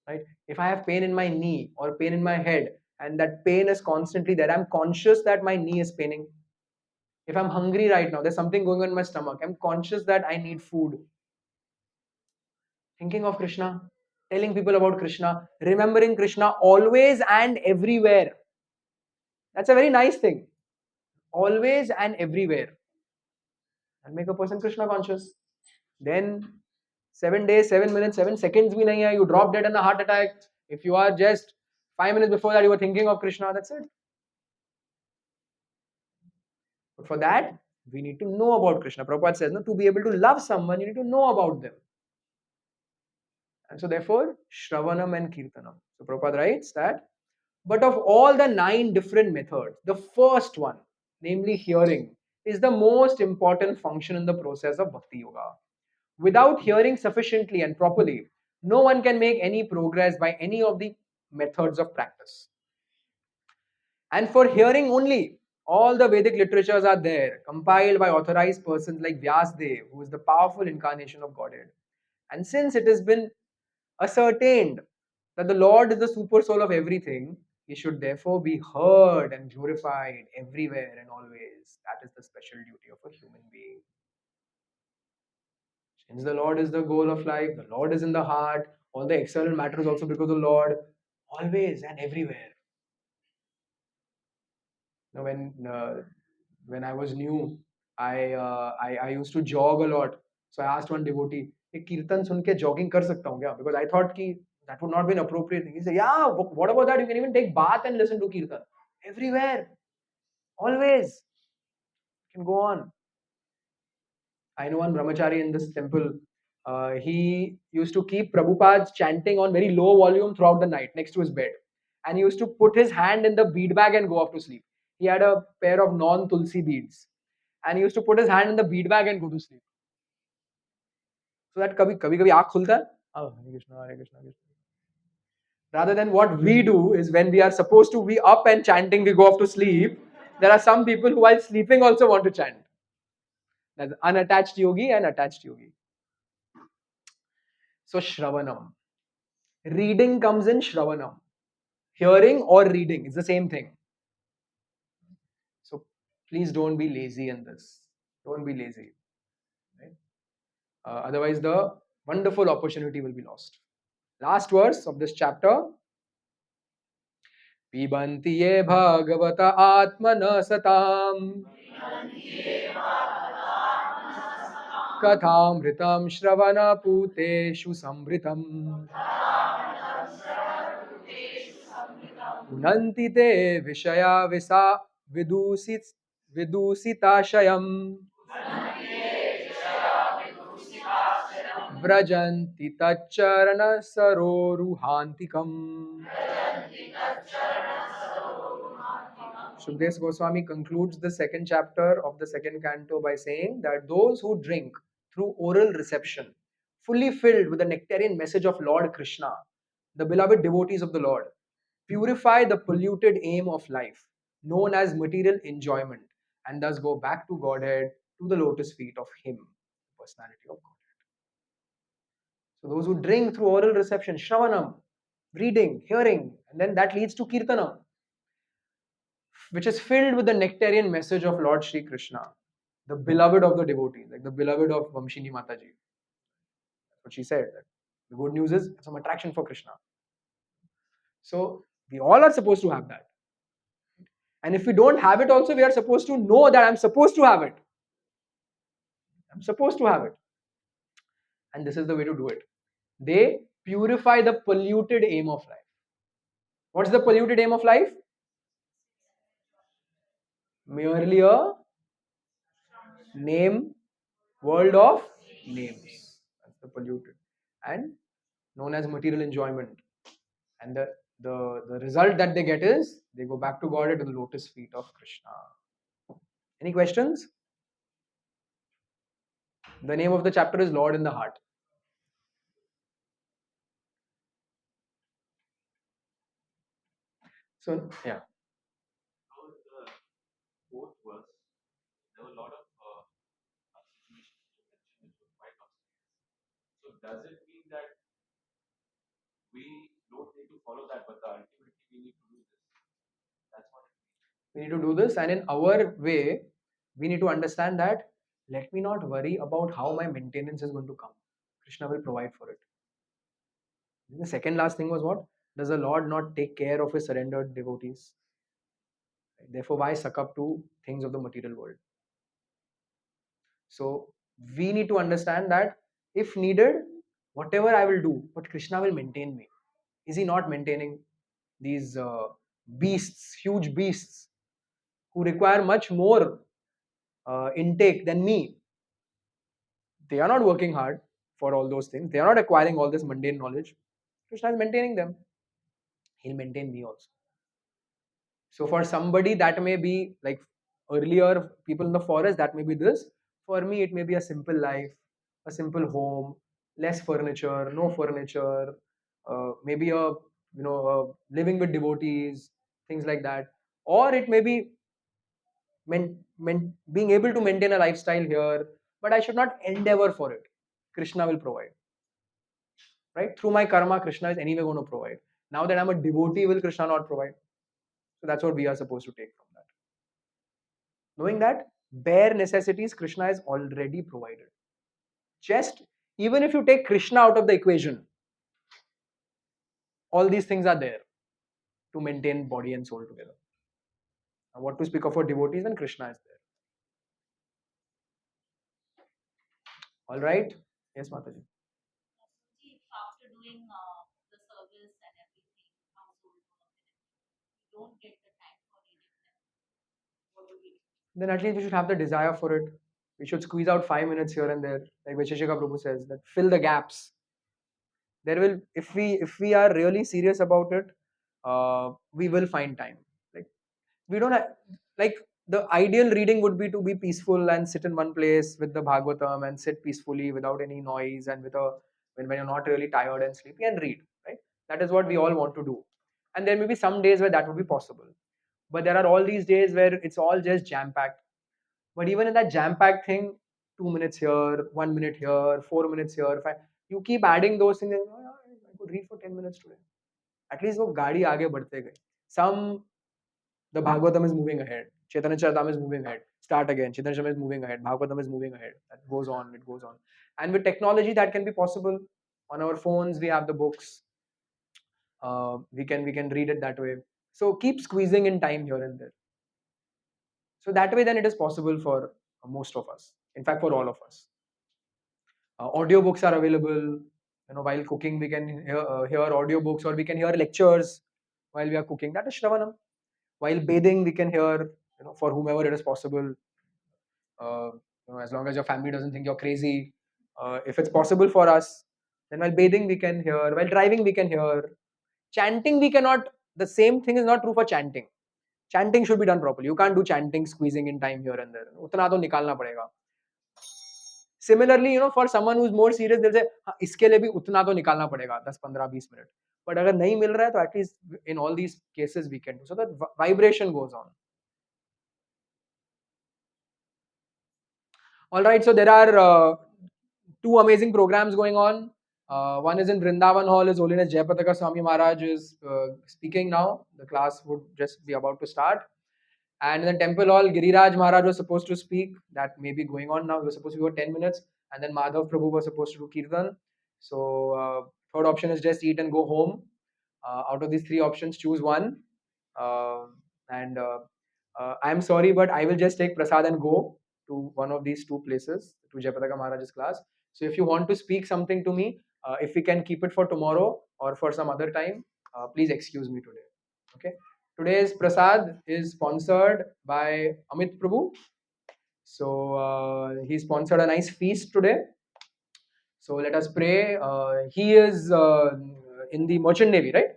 Right? If I have pain in my knee or pain in my head and that pain is constantly there, I'm conscious that my knee is paining. If I'm hungry right now, there's something going on in my stomach, I'm conscious that I need food. Thinking of Krishna, telling people about Krishna, remembering Krishna always and everywhere. That's a very nice thing. Always and everywhere. And make a person Krishna conscious. Then 7 days, 7 minutes, 7 seconds bhi nahi hai, you drop dead in a heart attack. If you are just 5 minutes before that, you were thinking of Krishna, that's it. But for that, we need to know about Krishna. Prabhupada says, no, to be able to love someone, you need to know about them. And so therefore, Shravanam and Kirtanam. So Prabhupada writes that, but of all the 9 different methods, the first one, namely hearing, is the most important function in the process of Bhakti Yoga. Without hearing sufficiently and properly, No one can make any progress by any of the methods of practice. And for hearing only, all the Vedic literatures are there, compiled by authorized persons like Vyasdev, who is the powerful incarnation of Godhead. And since it has been ascertained that the Lord is the super soul of everything, he should therefore be heard and glorified everywhere and always. That is the special duty of a human being. Since the Lord is the goal of life, the Lord is in the heart, all the external matters also because of the Lord, always and everywhere. Now, when I was new, I used to jog a lot. So I asked one devotee, "Hey, kirtan सुन के jogging कर सकता हूँ क्या?" Because I thought कि that would not be an appropriate thing. He said, "Yeah, what about that? You can even take bath and listen to kirtan everywhere, always. You can go on." I know one brahmachari in this temple. He used to keep Prabhupada's chanting on very low volume throughout the night next to his bed. And he used to put his hand in the bead bag and go off to sleep. He had a pair of non Tulsi beads. And he used to put his hand in the bead bag and go to sleep. So that kabhi आँख खुलता है. Oh, Hare Krishna, Hare Krishna, Hare Krishna. Rather than what we do is when we are supposed to be up and chanting, we go off to sleep. There are some people who while sleeping also want to chant. That's unattached yogi and attached yogi. So Shravanam. Reading comes in Shravanam. Hearing or reading is the same thing. So please don't be lazy in this. Don't be lazy. Right? Otherwise, the wonderful opportunity will be lost. Last verse of this chapter. Pibanti ye bhagavata atmana satam kathamritam shravana puteshu samritam unanti te vishaya visa vidusit vidusitashayam व्रजन्ति तच्चरणसरोरुहान्तिकम्. Shukdev Goswami concludes the second chapter of the second canto by saying that those who drink through oral reception, fully filled with the nectarian message of Lord Krishna, the beloved devotees of the Lord, purify the polluted aim of life, known as material enjoyment, and thus go back to Godhead, to the lotus feet of Him, the personality of God. So those who drink through oral reception, shravanam, reading, hearing, and then that leads to kirtanam, which is filled with the nectarian message of Lord Sri Krishna, the beloved of the devotees, like the beloved of Vamshini Mataji. That's what she said. That the good news is some attraction for Krishna. So we all are supposed to have that. And if we don't have it also, we are supposed to know that I'm supposed to have it. I'm supposed to have it. And this is the way to do it. They purify the polluted aim of life. What's the polluted aim of life? Merely a name, world of names. That's the polluted. And known as material enjoyment. And the result that they get is they go back to God at the lotus feet of Krishna. Any questions? The name of the chapter is Lord in the Heart. So, yeah. We need to do this, and in our way, we need to understand that let me not worry about how my maintenance is going to come. Krishna will provide for it. The second last thing was what? Does the Lord not take care of his surrendered devotees? Therefore, why suck up to things of the material world? So, we need to understand that if needed, whatever I will do, but Krishna will maintain me. Is he not maintaining these beasts, huge beasts, who require much more intake than me? They are not working hard for all those things. They are not acquiring all this mundane knowledge. Krishna is maintaining them. He'll maintain me also. So for somebody that may be like earlier people in the forest, that may be this. For me, it may be a simple life, a simple home, less furniture, no furniture, maybe living with devotees, things like that, or it may be being able to maintain a lifestyle here, but I should not endeavor for it. Krishna will provide, right? Through my karma, Krishna is anyway going to provide. Now that I'm a devotee, will Krishna not provide? So that's what we are supposed to take from that. Knowing that bare necessities, Krishna has already provided. Just even if you take Krishna out of the equation, all these things are there to maintain body and soul together. Now, what to speak of for devotees when Krishna is there? All right? Yes, Mataji. Then at least we should have the desire for it. We should squeeze out 5 minutes here and there, like Visheshika Prabhu says, that fill the gaps. There will, if we are really serious about it, we will find time. Like we don't have, like the ideal reading would be to be peaceful and sit in one place with the Bhagavatam and sit peacefully without any noise and with a when you're not really tired and sleepy and read. Right, that is what we all want to do. And there may be some days where that would be possible, but there are all these days where it's all just jam packed. But even in that jam packed thing, 2 minutes here, 1 minute here, 4 minutes here, five, you keep adding those things. And, oh, yeah, I could read for 10 minutes today. At least वो गाड़ी आगे बढ़ते गए. Some the Bhagavatam is moving ahead. Chaitanya Charitamrita is moving ahead. Start again. Chaitanya Charitamrita is moving ahead. Bhagavatam is moving ahead. That goes on. It goes on. And with technology, that can be possible. On our phones, we have the books. We can read it that way. So keep squeezing in time here and there. So that way, then it is possible for most of us. In fact, for all of us. Audio books are available. While cooking, we can hear audio books, or we can hear lectures while we are cooking. That is Shravanam. While bathing, we can hear, for whomever it is possible. As long as your family doesn't think you're crazy. If it's possible for us, then while bathing, we can hear. While driving, we can hear. Chanting, we cannot. The same thing is not true for chanting. Chanting should be done properly. You can't do chanting, squeezing in time here and there. उतना तो निकालना पड़ेगा. Similarly, for someone who's more serious, they'll say, इसके लिए भी उतना तो निकालना पड़ेगा 10-15-20 मिनट. But अगर नहीं मिल रहा है तो at least in all these cases we can do. So that vibration goes on. All right, so there are two amazing programs going on. One is in Vrindavan Hall. His Holiness Jayapataka Swami Maharaj is speaking now. The class would just be about to start. And in the temple hall, Giriraj Maharaj was supposed to speak. That may be going on now. It was supposed to be for 10 minutes. And then Madhav Prabhu was supposed to do Kirtan. So third option is just eat and go home. Out of these three options, choose one. And I'm sorry, but I will just take Prasad and go to one of these two places, to Jayapataka Maharaj's class. So if you want to speak something to me, if we can keep it for tomorrow or for some other time, please excuse me today. Okay. Today's Prasad is sponsored by Amit Prabhu. So he sponsored a nice feast today. So let us pray. He is in the Merchant Navy, right?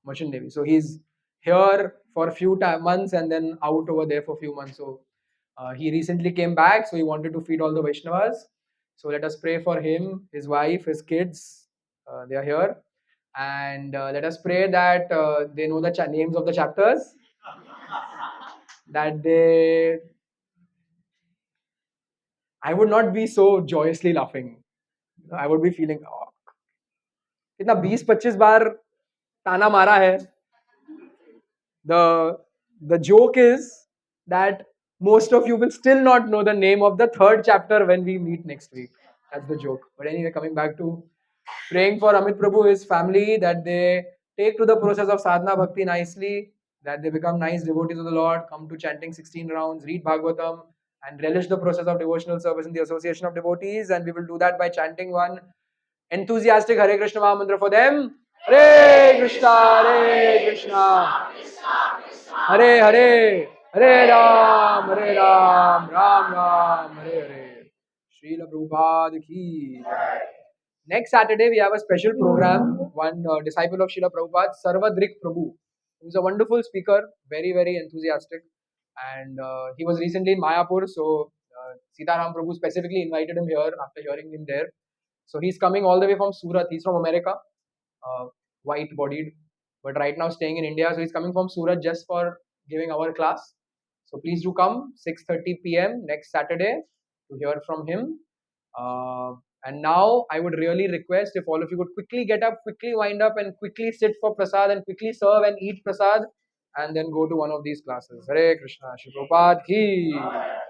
Merchant Navy. So he's here for a few months and then out over there for a few months. So he recently came back. So he wanted to feed all the Vaishnavas. So let us pray for him, his wife, his kids. They are here. And let us pray that they know the names of the chapters. That I would not be so joyously laughing. I would be feeling, oh, कितना 20-25 बार ताना मारा है. The joke is that most of you will still not know the name of the third chapter when we meet next week. That's the joke. But anyway, coming back to praying for Amit Prabhu, his family, that they take to the process of sadhana bhakti nicely, that they become nice devotees of the Lord, come to chanting 16 rounds, read Bhagavatam, and relish the process of devotional service in the association of devotees. And we will do that by chanting one enthusiastic Hare Krishna Mahamantra for them. Hare Krishna, Hare Krishna, Hare Hare, Hare Ram, Ram Ram, Hare Hare. Srila Prabhupada ki jai. Next Saturday, we have a special program. One disciple of Srila Prabhupada, Sarvadrik Prabhu, who is a wonderful speaker, very, very enthusiastic. And he was recently in Mayapur, so Sitaram Prabhu specifically invited him here after hearing him there. So he's coming all the way from Surat. He's from America, uh, white-bodied, but right now staying in India. So he's coming from Surat just for giving our class. So please do come 6:30 p.m. next Saturday to hear from him. Uh, and now I would really request if all of you could quickly get up, quickly wind up, and quickly sit for prasad and quickly serve and eat prasad, and then go to one of these classes. Hare Krishna, Shri Prabhupada ki.